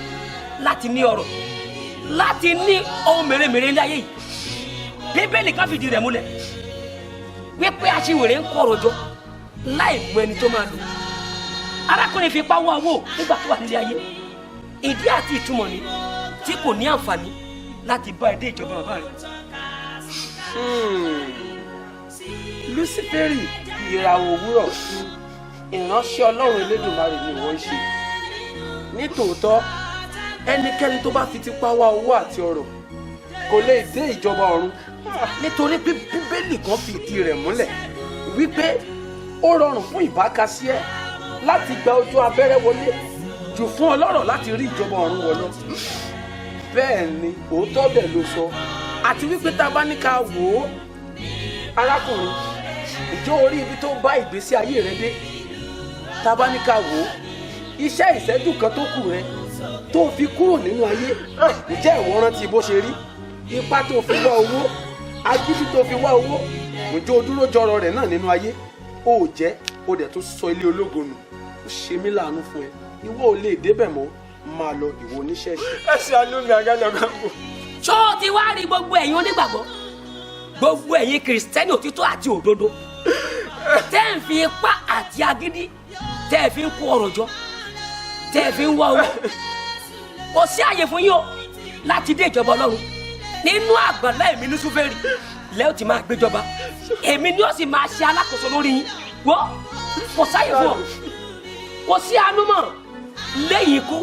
láti ní ọrọ̀ láti ní ohun mèremère ní ayé yìí bíbélì kan fìdí rẹ̀ múlẹ̀ wípé aṣiwèrè ń kọ̀rọ̀ jọ láì mọ ẹni tó máa lò. arákùnrin fi pa wọ́ owó nígbà tó wà nílé ayé. ìdí àti ìtumọ̀ ni tí kò ní àǹfààní láti bá ẹ dé ìjọba bàbá rẹ̀. Lúsífẹ́rì ìràwọ̀ òwúrọ̀ ìránṣẹ́ Ọlọ́run Elédùmarè ni ìwọ ń ṣe. Nítòótọ́ ẹnikẹ́ni tó bá fi tipá wá owó àti ọrọ̀ kò lè dé ìjọba ọ̀run nítorí pé bíbélì kan fi ìdí rẹ̀ múlẹ̀ wípé ó rọrùn fún ìbákasíẹ́ láti gba ojú abẹ́rẹ́ wọlé jù fún ọlọ́rọ̀ láti rí ìjọba ọ̀run wọlé. Bẹ́ẹ̀ ni òótọ́ bẹ́ẹ̀ ló sọ àti wípé tá a bá ní ká wò ó arákùnrin ìjọ orí ibi tó bá ìgbésí ayé rẹ dé tá a bá ní ká wò ó iṣẹ́ ìṣẹ́jú kan tó kù rẹ tó fi kúrò nínú ayé ǹjẹ́ ìwọ rántí bó ṣe rí ipá tó fi wá owó agídí tó fi wá owó ǹjẹ́ o dúró jọrọ rẹ̀ náà nínú ayé ó jẹ́ ó dẹ̀ tó sọ ilé ológo nù ó ṣe mí láàánú fún ẹ ìwọ ò lè débẹ̀ mọ́ máa lọ ìwọ oníṣẹ́ yìí. ẹ ṣe àánú mi àgàlẹ̀ ọ̀gá kò. ṣó o ti wá rí gbogbo ẹ̀yin onígbàgbọ́ gbogbo ẹ̀yin kìrìsìtẹ́nì òtítọ́ àti òdodo tẹ́ ń fi ipá àti agídí tẹ́ ẹ fi ń kó ọrọ̀ jọ tẹ́ ẹ fi ń wá owó kò sí àyè fún yín o láti dé ìjọba ọlọ́run nínú àgbàlá èmi ní Lúsífẹ́rì lẹ́yìn tí máa gbéjọba èmi ni ó sì máa ṣe alákòóso lórí yín wọ́n kò sáyè fún ọ kò sí àánú mọ́ lẹ́yìn ikú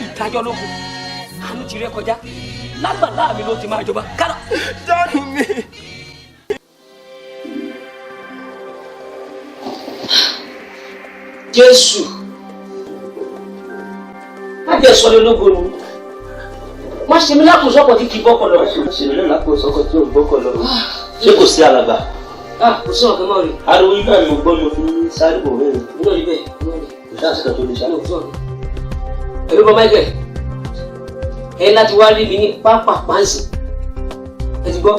ìdájọ́ lógun àánú ti ré kọjá lágbàlá mi ló ti máa jọba kálọ̀. jáde mi. Jésù má jẹ́ sọ lólógo ni má ṣe mí lápò sọ́kọ̀ tí kì í bọ́kọ̀ lọ. má ṣe mí lápò sọ́kọ̀ tí ò bọ́kọ̀ lọ. ṣé kò sí alàgbà. kò sí ọ̀kan náà rí. ariwo yíká ni mo gbọ́ mo fi sáré bò wẹ́rẹ́. mi náà rí bẹ́ẹ̀. kò sáà síkà tó lè ṣá. ẹ̀rọ bọ́ Michael ẹ láti wá rí mi ní pápá pánsì ẹ ti gbọ́.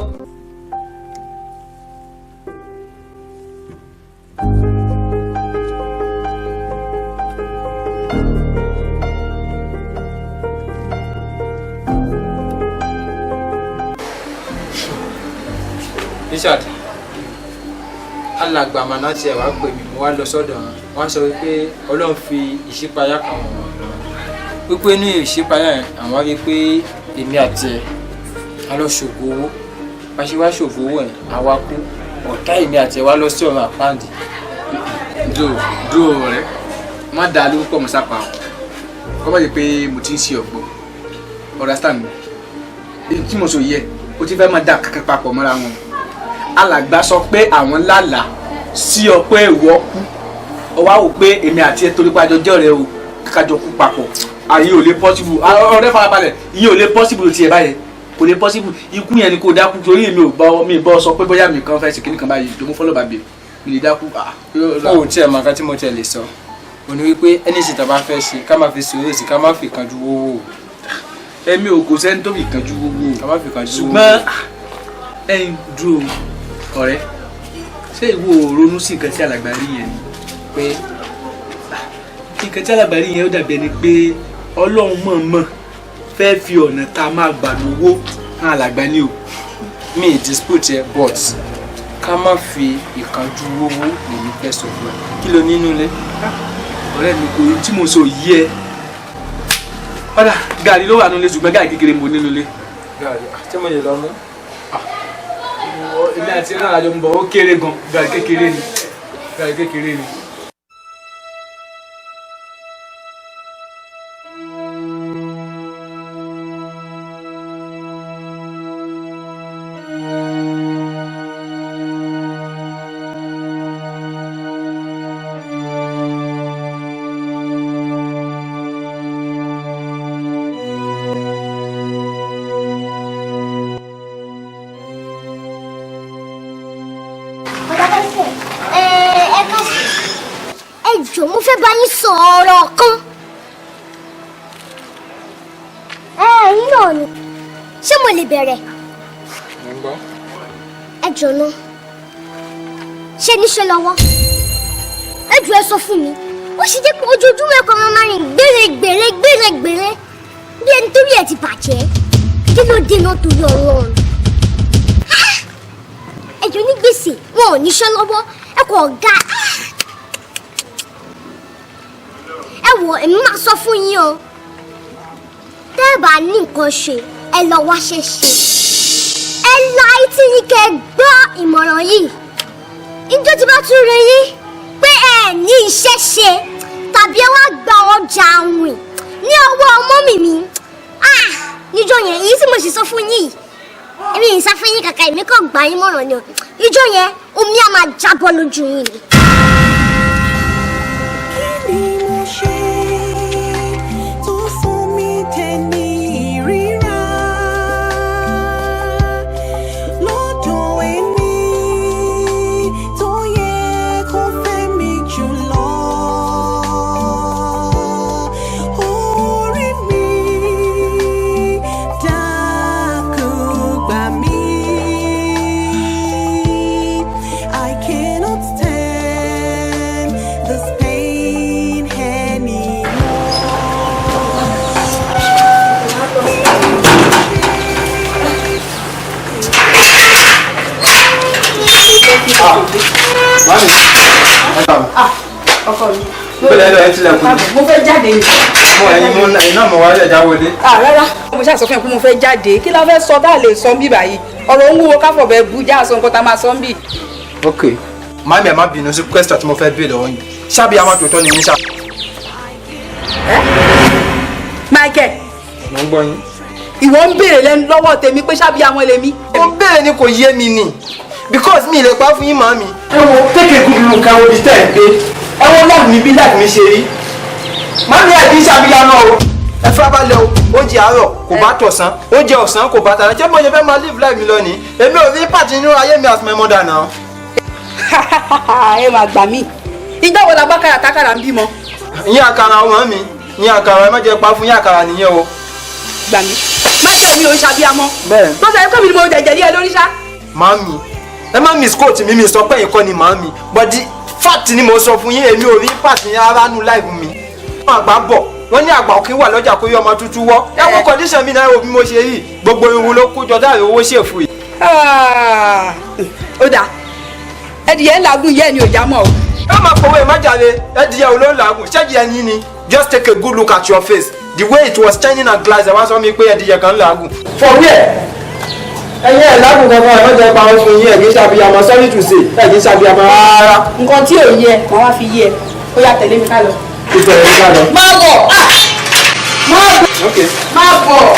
Richard alàgbà màná tiẹ̀ wá pè mí mo wá lọ sọ́dọ̀ wọn sọ wípé Ọlọ́run fi ìṣípayá kan wọn wípé inú ìṣípayá yẹn àwọn rí pé èmi àti ẹ̀ a lọ ṣògo owó bá ṣe wá ṣògo owó yẹn àwa kú ọ̀tá èmi àti ẹ̀ wá lọ sí ọ̀run àpáǹdì. dúró rẹ má dáa lórúkọ mọ sápá o kọ́ bá jẹ́ pé mo ti ń ṣe ọ̀gbọ́n understand mi tí mo sọ yẹ o ti fẹ́ máa dà kankan papọ̀ mọ́ra wọn. Alàgbà sọ pé àwọn lálàá sí ọ pé ìwọ kú ọ wá wò pé èmi àti ẹ torí pàjọ jẹ́ ọ̀rẹ́ o kájọ kú papọ̀ àyè ò lè possible ọ̀rẹ́ farabalẹ̀ ìyẹn ò lè possible tiẹ̀ báyẹn kò lè possible ikú yẹn ni kò dákú torí èmi ò bọ́ sọ pé bóyá mi kan fẹ́ ṣe kíní kan báyìí tó mú fọ́lọ́ bàbí mi lè dákú. ó tiẹ̀ màkà tí mo tẹ̀ lè sọ òní wípé ẹni sì tàbá fẹ́ ṣe ká má fi sòrò sí ká má fi kánjú owó. èmi ò kò sẹ́ni tó fi kánjú owó ká má fi kánjú owó. ṣùgbọ́n ẹ̀yin dúró ọ̀rẹ́ ṣé ìwọ ronú sí nǹkan tí alàgbà rí yẹn ni pé nǹkan tí alàgbà rí yẹn ó dàbí ẹni pé Ọlọ́run mọ̀ọ́mọ̀ fẹ́ fi ọ̀nà tá a máa gbà lówó hàn alàgbà ni o. mi ì dispute ẹ but ká má fi ìkánjú owó lèmi fẹ́ sọ fún ẹ kí ló nínú ilé. ọ̀rẹ́ mi kò tí mo sọ yí ẹ padà gàrí ló wà nínú ilé ṣùgbọ́n gàrí kékeré mo nínú ilé. gàrí tí mo yẹ lọ mú. ilé àti ẹ̀rọ àjọ ń bọ̀ ó kéré gan gàrí kékeré ni gàrí kékeré ni. jọ̀ọ́ mo fẹ́ bá yín sọ̀rọ̀ kan. Ẹ̀yin náà ni ṣé mo lè bẹ̀rẹ̀? Ẹ jọ̀ọ́ náà ṣé níṣẹ́ lọ́wọ́? Ẹ jọ̀ọ́ ẹ sọ fún mi ó ṣe jẹ́ pé ojoojúmọ́ ẹ̀kọ́ máa máa rìn gbèrègbèrè gbèrègbèrè bí ẹni torí ẹ̀ ti bàjẹ́ kí ló dé náà torí Ọlọ́run. sìn wọn ò níṣẹ́ lọ́wọ́ ẹ kò ga ẹ wò èmi máa sọ fún yín o tẹ́ ẹ bá ní nǹkan ṣe ẹ lọ wáṣẹ́ ṣe ẹ la etí yín kẹ́ gbọ́ ìmọ̀ràn yìí ìjọ tí bá tún rí yín pé ẹ ní iṣẹ́ ṣe tàbí ẹ wá gba ọjà àwìn ní ọwọ́ mọ́mì mi níjọ́ yẹn èyí tí mo sì sọ fún yín èmi ń sá fún yín kàkà èmi kàn gbà yín mọ̀ràn ni o níjọ́ yẹn omi á máa jábọ́ lójú yín ni. Kí ni mo ṣe tó sún mi dẹni ìríra lọ́dọ̀ ẹni tó yẹ kó fẹ́ mi jùlọ? Orí mi dákun gbà mí. I cannot stand this pain anymore. Ọkọ mi. Bẹ́ẹ̀ lọ ẹ tilẹ̀kùn. Mo fẹ́ jáde ni. Mo ẹ̀yin náà mo wá lẹ̀ jáwé dé. Rárá, mo ṣáà sọ fún ẹ pé mo fẹ́ jáde. Kí la fẹ́ sọ tá a lè sọ bí báyìí? Ọ̀rọ̀ ń wúwo káfọ̀ bẹ́ẹ̀ bú já sọ nǹkan tá a máa sọ bí. Ok. Màmí ẹ̀ má bínú sí question tí mo fẹ́ béèrè lọ́wọ́ yín. Ṣábí àwọn tòótọ́ ni yín ṣá. Michael, Mo ń gbọ́ yín. ìwọ ń béèrè lẹ́nu lọ́wọ́ tèmi pé ṣábí àwọn lèmi. Mo béèrè ni kò yé mi ni because mi lè pa fún yín màmí. Ẹ wo take a good look àwọn ibi tẹ́ ẹ̀ gbé. Ẹ wo láti mi bí láti mi ṣe rí. Màmí ẹ̀ kì í ṣàbíyáná o. Ẹ fẹ́ balẹ̀ o, oúnjẹ àárọ̀ kò bá tọ̀sán, oúnjẹ ọ̀sán kò bá tàná. Ṣé mo ṣe fẹ́ máa live life mi lọ ni? Èmi ò rí pàtì nínú ayé mi as my mother now. Ẹ máa gbà mí. Ìjọ́ wo la bá kára tákàrà ń bímọ? Yín àkàrà ọmọ mi, yín àkàrà ẹ má jẹ́ pa fún yín àkàrà nìyẹn o. Gbà mí. Michael mi ò ń ṣàbíamọ́. Bẹ́ẹ̀. Tó sọ pé mi ni mo jẹ̀jẹ̀ lé ẹ lórí ṣá. Màmí, ẹ má misquote mi, mi sọ pé ẹ̀yin kọ́ ni màmí. But the fact ni mo sọ fún yín, èmi ò rí pàtì yín ara nù life mi. Wọ́n àgbà bọ̀, wọ́n ní àgbà òkè wà lọ́jà kó yọ ọmọ tuntun wọ́. Ẹ wo condition mi náà wo bí mo ṣe rí. Gbogbo irun ló kó jọ dáre owó ṣèfù yìí. Ó dáa. Ẹdìyẹ ńlágùn yẹ́ ni ò já mọ́ o. Ẹ máa pòwe ìmájàre, ẹdìyẹ ò ló ń làágùn, ṣẹ́jì ẹni ni. Just take a good look at your face. The way it was shining and glass, ẹ wá sọ mi pé ẹdìyẹ kan ń làágùn. For where? Ẹyin ẹ̀ lágùn kankan ẹ̀ mọ́jẹ́ pa ọ́ fún yín ẹ̀ kì í ṣàbíyamọ sorry to say ẹ̀ kì í ṣàbíyamọ rárá. Nǹkan tí ò yẹ, màá wá fi yé ẹ. Ó yá tẹ̀lé mi ká lọ. Ìtẹ̀lé mi ká lọ. Má bọ̀! Má bọ̀! Okay. Má bọ̀!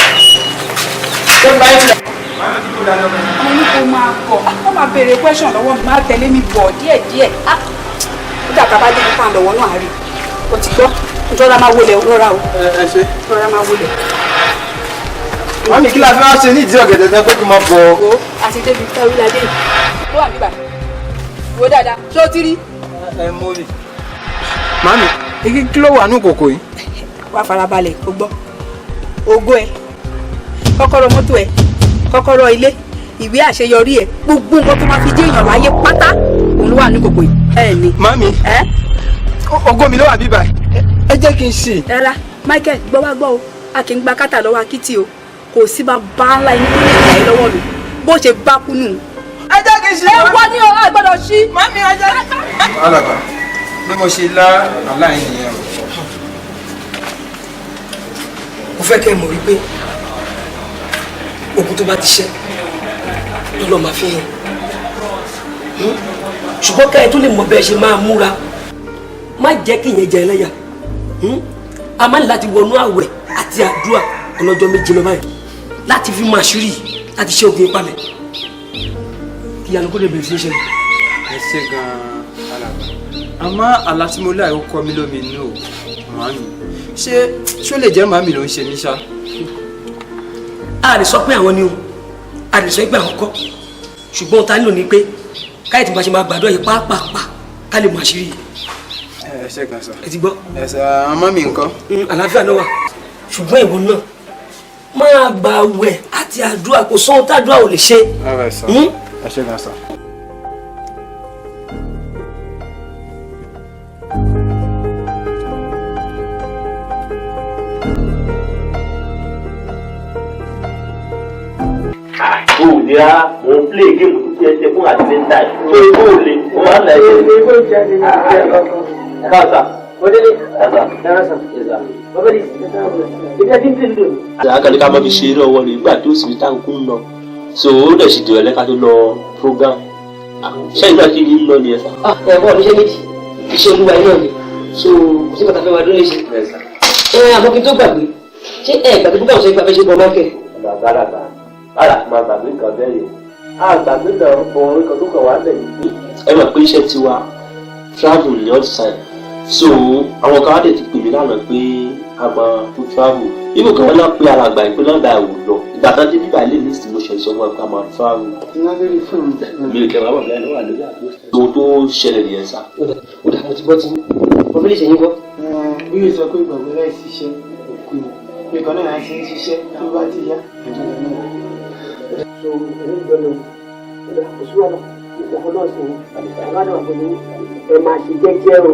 Ṣé báyìí ti Mo ní kó máa bọ̀. Wọ́n máa béèrè question lọ́wọ́ mi, máa tẹ̀lé mi bọ̀ díẹ̀díẹ̀. Ó dàgbà bá dé nípa àlọ́wọ́ náà rí. O ti gbọ́? Ìjọba máa wọlé rọra o. ẹ ṣe. Rọra máa wọlé. Màmí kí la fi wá ṣe ní ìdí ọ̀gẹ̀dẹ̀ tẹ́ pé kí n máa bọ̀. Wo àti débi tẹ́ orílẹ̀-èdè yìí. Ló wà níbà. Wo dáadáa. Ṣé o ti rí? Ẹ mú rí. Màmí, kí ló wà ní kòkò yìí? Wá farabalẹ̀ kó gbọ́. Ògo ẹ, kọ́kọ́rọ́ mọ́tò ẹ, kọ́kọ́rọ́ ilé, ìwé àṣeyọrí ẹ, gbogbo nǹkan tó máa fi jẹ́ èèyàn láyé pátá òun ló wà ní kòkò yìí. Ẹ ní. Màmí, ògo mi ló wà bíbà. Ẹ jẹ́ kí n ṣe. Rárá, Michael gbọ́ wá gbọ́ o, a kì í gba kátà lọ́wọ́ akítì o, kò sí bá bá ńlá inú tó lè gbà yín lọ́wọ́ mi, bó ṣe bá kú nù. Ẹ jẹ́ kí n ṣe. Ẹ wá ní o, a gbọ́dọ̀ ṣí. Màmí ẹ jẹ́. Alàgbà, bí mo ṣe lá aláìn nìyẹn o. Mo fẹ́ kẹ́ ẹ mọ̀ wípé ogun tó bá ti ṣẹ́ lọ́lọ́ máa fi hàn. Ṣùgbọ́n ká ẹ tó lè mọ bẹ́ẹ̀ ṣe máa múra, má jẹ́ kí ìyẹn jẹ ẹlẹ́yà. A máa ní láti wọnú àwẹ̀ àti àdúrà ọlọ́jọ́ méje lọ báyìí láti fi máa ṣírí láti ṣe ogun ìpalẹ̀. Kí ìyanu kó lè bẹ̀rẹ̀ sí í ṣẹlẹ̀. Ẹ ṣe gan-an alàgbà. Àmọ́ àlá tí mo láì ó kọ́ mi lómi inú o, màmí. Ṣé ó lè jẹ́ màmí ló ń ṣe mí ṣá? A lè sọ pé àwọn ni o, a lè sọ pé àwọn kọ́. Ṣùgbọ́n ta nílò ni pé káyọ̀ tí mo bá ṣe máa gbàdúrà yìí pàápàá ká lè mọ àṣírí. Ẹ ṣe gan sa. Ẹ ti gbọ́. Ẹ ṣe àmọ́ mi nǹkan. Àlàáfíà ló wà. Ṣùgbọ́n ìwọ náà máa gba àwẹ̀ àti àdúrà kò sóhun tádúrà ò lè ṣe. Ẹ ṣe gan sa. ní rárá mò ń play game tó ti ẹsẹ̀ fún àtìlẹ́ńtà tó ikú ò lè wọ́n á láì ṣe. káàsà ọdẹlẹ káàsà bàbáyé ibi àti ìdílé lò. àkàlẹ́ ká má fi ṣe eré ọwọ́ rẹ̀ nígbà tó sì fi táǹkù ń lọ so ó dẹ̀ sì dìrọ̀ lẹ́ka tó lọ program ṣé ìgbà kí ni ń lọ nìyẹn sá. ẹ̀bọ́n ọdún ṣẹ́ méjì iṣẹ́ olúwa iná ni so kò sí bàtà fẹ́ wá dúró léṣe. àmọ́ kí n tó gbàgbé ṣé gbàgbé program ṣe gbàgbé ṣe bọ̀ mákẹ́. bàbá máa gbàgbé nǹkan bẹ́ẹ̀ yẹn gbàgbé náà orin kan tó kàn wá lẹ́yìn. ẹ mọ̀ pé iṣẹ́ tiwa travel ní all time so àwọn kan wá dẹ̀ ti pè mí lánàá pé a máa tó travel ibò kan wọn náà pé ara àgbà ìpín náà dà wò lọ ìgbà kan dé bíbá ilé ìsìn mo ṣe sọ fún ẹ pé a máa travel. mi ò kẹ́ra wà bẹ́ẹ̀ ni wà lórí àdúrà. ohun tó ṣẹlẹ̀ nìyẹn sá. ó dà mo ti gbọ́ tí mo fi lè ṣe yín gbọ́. bí yóò sọ pé ìgbàgbọ́ láì ṣiṣẹ́ òkú nìkan náà ṣe ń ṣiṣẹ́ tó bá ti yá. so èmi gbọ́dọ̀ kò sí wàhálà ìfọ̀kọ́ náà sí àbádọ́ àpẹẹrẹ ẹ máa ṣe jẹ́jẹ́ o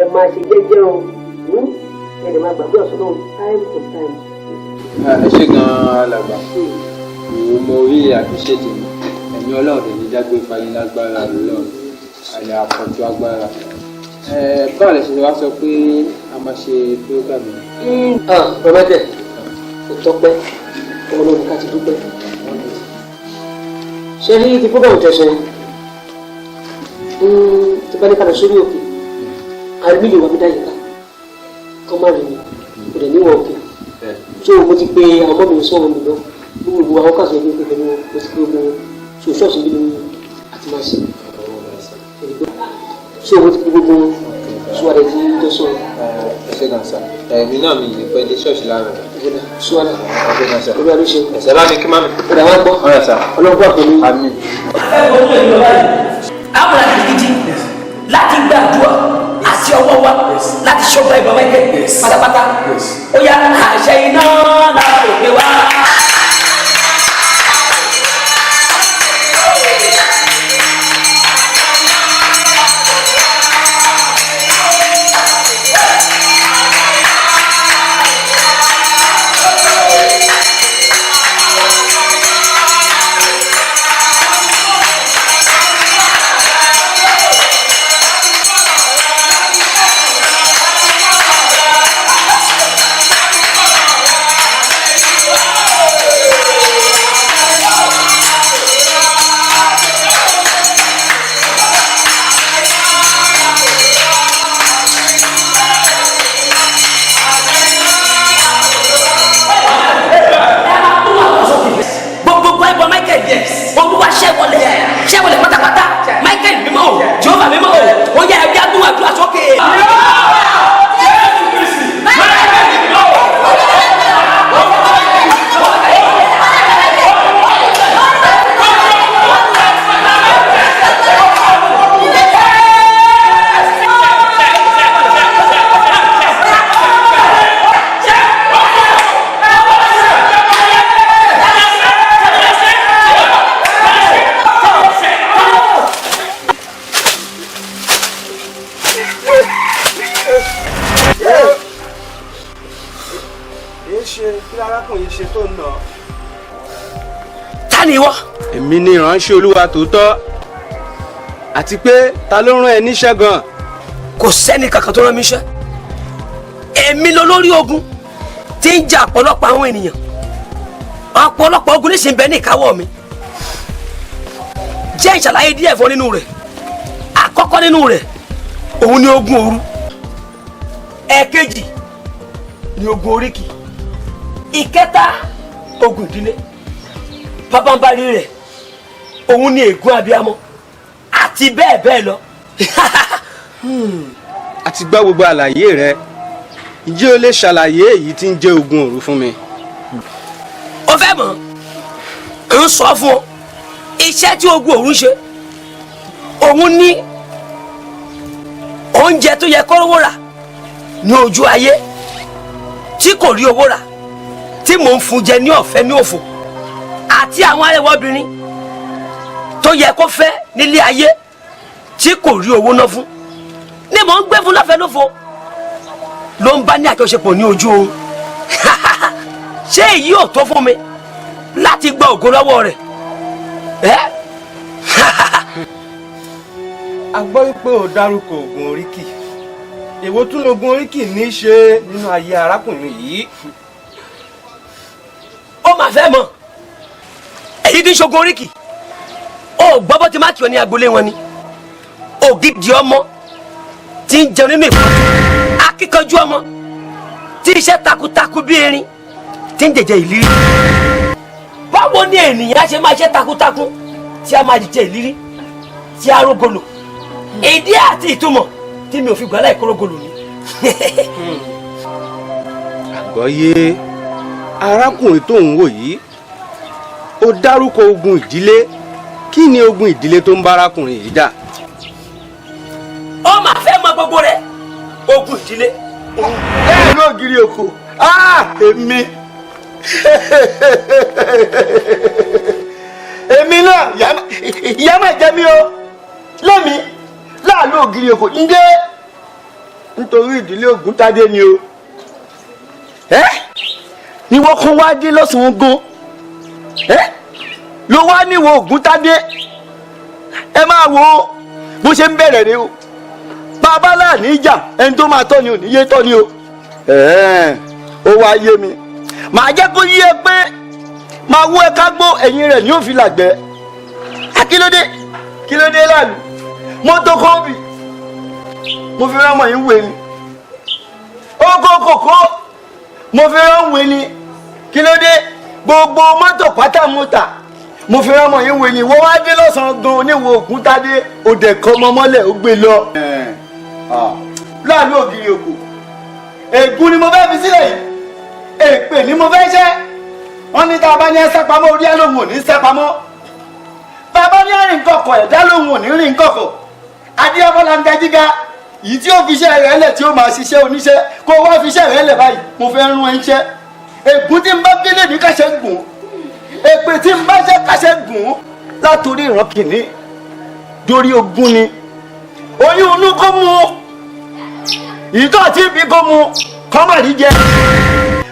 ẹ máa ṣe jẹ́jẹ́ o ẹ lè máa gbàgbé ọ̀sán náà time to time. ẹ ṣe gan-an alàgbà mo rí àtúnṣe tèmi ẹ̀yin ọlọ́run ní jágbé fayé lágbára lọ́run àyà àpọ̀jù agbára báwo lè ṣe wá sọ pé a máa ṣe program yìí. bàbá tẹ kò tọpẹ́ ọmọ náà ní ká ti dúpẹ́ ṣe rí ti program tẹsán ti bá ní ká lọ sórí òkè àrímìlì wà mí dá yìí ká kọ́ má rí mi kò dẹ̀ níwọ̀n òkè so mo ti pe àwọn ọmọ mi sọ̀rọ̀ mi lọ gbogbo àwọn kàṣẹ ní pé pẹ̀lú mo ti pe gbogbo so ṣọ́ọ̀ṣì mi ni àti máa ṣe so mo ti pe gbogbo suwádẹ tí tó sọ. ẹ ṣe gan sa ẹ̀mí náà mi yìí pẹ́ dé ṣọ́ọ̀ṣì láàárọ̀. suwádẹ ẹ ṣe gan sa olú àlùṣe. ẹ̀sẹ̀ bá ní kí má mi. ó dà wá gbọ́ ọ̀rẹ́ sà ọlọ́gbọ́n àpẹẹrẹ. àmín. àwọn àti gidi láti gbàdúrà àti ọwọ́ wa láti ṣọ́gbà ìbọn mẹ́kẹ́ pátápátá ó yá àṣẹ iná láti òkè wá. ṣẹ́wọlẹ̀ pátápátá Michael mímọ́ o Jehovah mímọ́ o ó yẹ ẹbí agbóhùn àdúrà sókè. Ta ni ìwọ? Èmi ni ìránṣẹ́ Olúwa tòótọ́ àti pé ta ló rán ẹ níṣẹ́ gan? Kò sẹ́ni kankan tó rán mi iṣẹ́. Èmi lọ lórí ogun tí ń jà ọ̀pọ̀lọpọ̀ àwọn ènìyàn. Ọ̀pọ̀lọpọ̀ ogun ní sì ń bẹ ní ìkáwọ́ mi. Jẹ́ ìṣàlàyé díẹ̀ fún nínú rẹ̀. Àkọ́kọ́ nínú rẹ̀ òun ni ogun òru. Ẹ̀kejì ni ogun oríkì. Ìkẹta ogun ìdílé. Pàpàǹbarì rẹ̀ òun ni ègún abiyamọ àti bẹ́ẹ̀ bẹ́ẹ̀ lọ. A ti gbọ́ gbogbo àlàyé rẹ. Ǹjẹ́ o lè ṣàlàyé èyí tí ń jẹ́ ogun òru fún mi? O fẹ́ mọ̀ ń sọ fún ọ iṣẹ́ tí ogun òru ń ṣe òun ní oúnjẹ tó yẹ kó rówó rà ní ojú ayé tí kò rí owó rà tí mò ń fún jẹ ní ọ̀fẹ́ ní òfò àti àwọn arẹwà obìnrin tó yẹ kó fẹ́ nílé ayé tí kò rí owó ná fún ni mò ń gbé fún láfẹ́ lófo ló ń bá ní àjọṣepọ̀ ní ojú oorun ṣé èyí ò tó fún mi láti gba ògo lọ́wọ́ rẹ̀ a gbọ́ wípé ò dárúkọ oògùn oríkì èwo tún lóògùn oríkì ní í ṣe nínú ayé arákùnrin yìí. ó mà fẹ́ mọ̀ èyí tí ń ṣoògùn oríkì ó gbọ́ bó ti má kí ọ ní agboolé wọn ni ògidì ọmọ tí ń jẹun nínú ìfọ́ akíkanjú ọmọ tí iṣẹ́ takuntakun bí erin tí ń jẹjẹ ìlírí. báwo ni ènìyàn ṣe máa ṣe takuntakun tí a máa jẹ ìlírí tí a rógolo èdè àti ìtumọ̀ tí mi ò fi gbà láì kórógolo ni. àgbọ́yé arákùnrin tó ń wò yìí ó dárúkọ ogun ìdílé kí ni ogun ìdílé tó ń bá arákùnrin yìí jà. ó mà fẹ́ mọ gbogbo rẹ̀ ogun ìdílé. bẹ́ẹ̀ ló giri oko èmi náà ìyá máa jẹ mí o lẹ́mi láàlú ògiri oko ǹjẹ́ nítorí ìdílé Ògúntádé ni o ni wọ́n kún wá dé lọ́sàn-án gan ló wá níwò Ògúntádé ẹ máa wo bó ṣe ń bẹ̀rẹ̀ rẹ o bàbá láàní ìjà ẹni tó máa tọ́ ni ò ní yé tọ́ ni o ó wá yé mi màá jẹ́ kó yé ẹ pé máa wú ẹ ká gbó ẹ̀yìn rẹ̀ ní òfin làgbẹ́ kílódé láàlú mọ́tò kọ́ọ̀bì mo fi rán mọ̀ yín wé ni oko kòkó mo fi rán wé ni kílódé gbogbo mọ́tò pátá mọ́tà mo fi rán mọ̀ yín wé ni wọ́n wá dé lọ́sàn-án gan oníwò Ògúntádé òdè kan ọmọ mọ́lẹ̀ ó gbé lọ láàlú ògiri òkú ègún ni mo fẹ́ fi sílẹ̀ yìí èpè ni mo fẹ́ ṣẹ́ wọ́n ní tá a bá ní ẹ sápamọ́ orí ẹ lòun ò ní sápamọ́ bàbá ní rìn kọ̀kọ̀ ẹ̀dá lòun ò ní rìn kọ̀kọ̀ adéyàfọ́lá ń gajíga yìí tí ó fi iṣẹ́ rẹ̀ lẹ̀ tí ó máa ṣiṣẹ́ oníṣẹ́ kó wá fi iṣẹ́ rẹ̀ lẹ̀ báyìí mo fẹ́ rún ẹ ń ṣẹ́ ègún tí ń bá gbélé ní káṣẹ́ gùn èpè tí ń bá ṣẹ́ káṣẹ́ gùn látòrí ìran kìíní dórí ogún ni oyún inú kó mu ìtọ́ àti ìbí kó mu kọ́mọ̀rí jẹ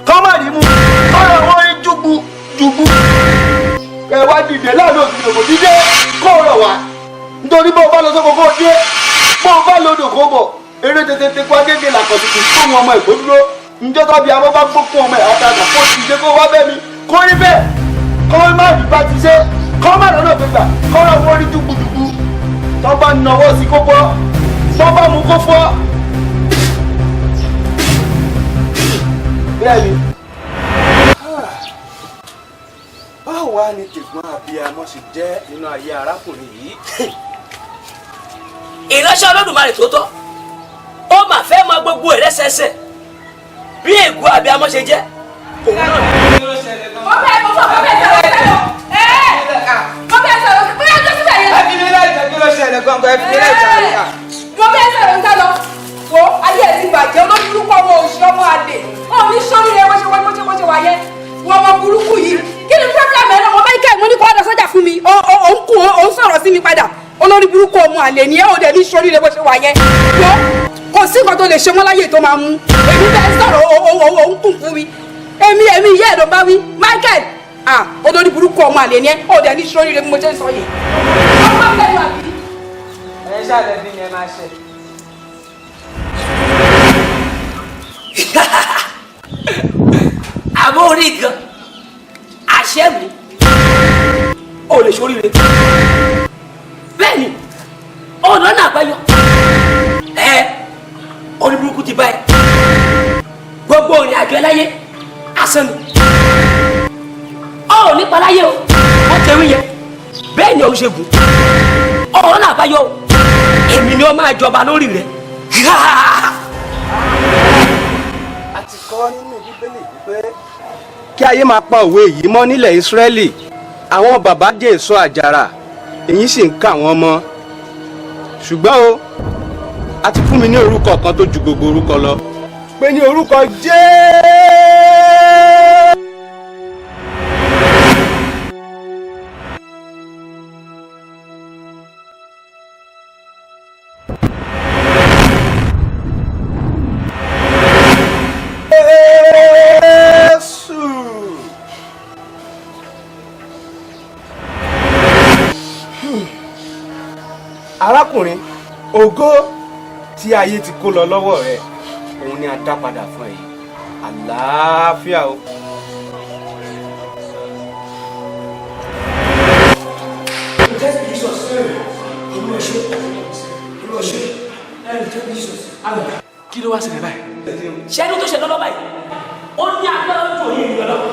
kọ́mọ̀rí mu ọ̀rọ̀ wọn rí jùgbù ẹ wá dìde láàánú òkè òkò dídé kó rọ̀ wá nítorí bó o bá lọ sóko kó o dé bó o bá lodò kó bọ̀ eré tètè kó agége làkọ̀tùkù fún ọmọ ìkó dúró njẹ́ tó bí abọ́ bá gbókun ọmọ ẹ̀ àtàkà kó o ti dé kó wá bẹ́ẹ̀ mi kó rí bẹ́ẹ̀ kó má rí bá ti ṣe kó má lọ́nà gbégbà kó rọ̀ wọ́n rí jùgbùjùgbù tó bá nawọ́ sí kó bọ́ tó bá mú kó fọ́ bẹ́ẹ̀ ni. báwo wá ni tẹ̀gbọ́n abiyamọ ṣe jẹ́ nínú ayé arákùnrin yìí. ìránṣẹ́ Olódùmarè tó tọ́ ó mà fẹ́ mọ gbogbo ẹ̀ lẹ́sẹẹsẹ bí ègún abiyamọ ṣe jẹ́ òun náà. mo bẹ́ẹ̀ sọ̀rọ̀ bóyá tó síbẹ̀ yẹn. ẹ fi mi láì jẹ́ kí ló ṣẹlẹ̀ gangan ẹ fi mi láì jẹ́ àríyá. mo bẹ́ẹ̀ sọ̀rọ̀ ń sá lọ wo ayé ẹ̀ ti bàjẹ́ olójúlùkọ́ ọmọ òṣì ọmọ àdè ọ̀ ní sọ́rílẹ̀ wọ́n ṣe wáyé wọ́n ọmọ burúkú yìí kí ni problem ẹ̀ náà wọ́n bá ikẹ́ ìmọ̀ ní kó ọ̀dọ̀ sọ́jà fún mi òun sọ̀rọ̀ sí mi padà olórí burúkú ọmọ àlè ni ẹ ò dẹ̀ ní sọ́rílẹ̀ bó ṣe wáyé wọ́n kò sí nǹkan tó lè ṣe wọ́n láyè tó máa mú èmi bẹ́ẹ̀ sọ̀rọ̀ òun kùn fún mi èmi ìyá ẹ̀ ló bá wí Michael olórí burúkú ọmọ àlè ni ẹ ò dẹ̀ ní sọ́rílẹ̀ bí mo ṣe ń sọ yìí. ọmọ bẹ́ẹ̀ wà bí. ẹ ṣàlẹ̀ bí yẹn máa ṣe. àmọ́ orí gan àṣẹ mi ò lè ṣoríire bẹ́ẹ̀ ni ọ̀nà náà àbáyọ orí burúkú ti báyìí gbogbo òrìn àjò ẹláyé asán ni ọ̀ nípa láyé o wọ́n ti rí yẹn bẹ́ẹ̀ ni òun ṣe gùn ọ̀nà náà àbáyọ èmi ni ó máa jọba lórí rẹ̀. a ti kọ́ nínú bíbélì wípé kí ayé máa pa òwe yìí mọ́ nílẹ̀ Ísírẹ́lì àwọn bàbá jẹ́ èso àjàrà èyí sì ń kà wọ́n mọ́ ṣùgbọ́n o a ti fún mi ní orúkọ kan tó ju gbogbo orúkọ lọ pé ní orúkọ Jésù. arákùnrin ògo tí ayé ti kó lọ lọ́wọ́ rẹ̀ òun ni a dá padà fún ẹ yìí àlàáfíà o. kí ló wá sílẹ̀ báyìí. ṣé ẹni tó ṣe lọ́lọ́ báyìí ó ní agbára ojú òye ìlú lọ́lọ́.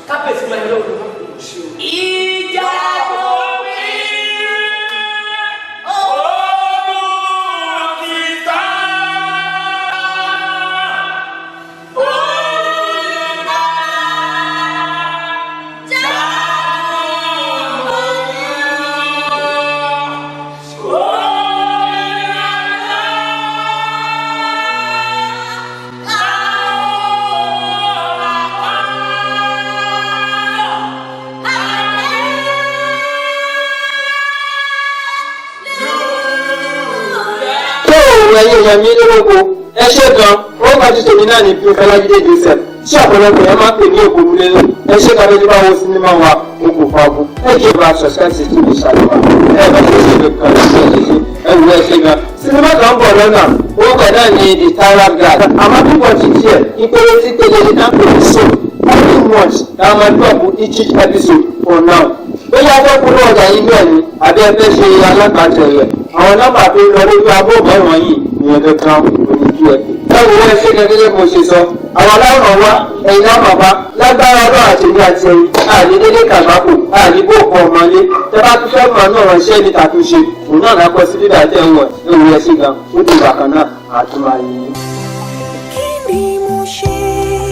kábíyèsí máa ń lọ ìjà omi ogun kìtà olùkọ́ ẹ̀yin èèyàn mi lórúkọ ẹ ṣé gan ó bá ti tèmi náà ní pín Fọlájídé Joseph tí ọ̀pọ̀lọpọ̀ yẹn máa ń pè ní Ògúnmúlé ẹ ṣé gan lójú báwo sinimá wa okùn fagun ẹ kí ẹ bá subscribe sí tv ṣàlùwà ẹ bá ṣe ṣe kan ẹ wù ẹ ṣé gan. sinimá kan bọ̀ lọ́nà orúkọ náà ní The Tyrant Guard àmọ́ púpọ̀ ti tiẹ̀ ìpele tí pele ní nápẹ̀ ní so every month na máa drop each episode for now. bóyá fẹ́ kúrò ọjà yín bẹ́ẹ̀ ni àbí ẹ fẹ́ ṣe alágbàtẹ̀ rẹ̀ àwọn nọ́mbà tó lọ lójú agbóhùnmáwòrán yìí ìyẹn kankan oníjú ẹ. báwo wọ́n ṣe gẹ́gẹ́ mo ṣe sọ àwọn aláwòrán wa ẹ̀yin náà bàbá lágbára ọlọ́run àti èmi àti ẹ̀yin àní dédé kàgbákò àní bó kọ ọmọlé tẹ bá tún fẹ́ mọ náà ránṣẹ́ ní tàtúnṣe òun náà lápọ sí bíbá tẹ̀ ń wọ̀ ewu ẹ̀ sí gan ó ti bàkan náà àtúmọ̀ ayé. kí ni mo ṣe?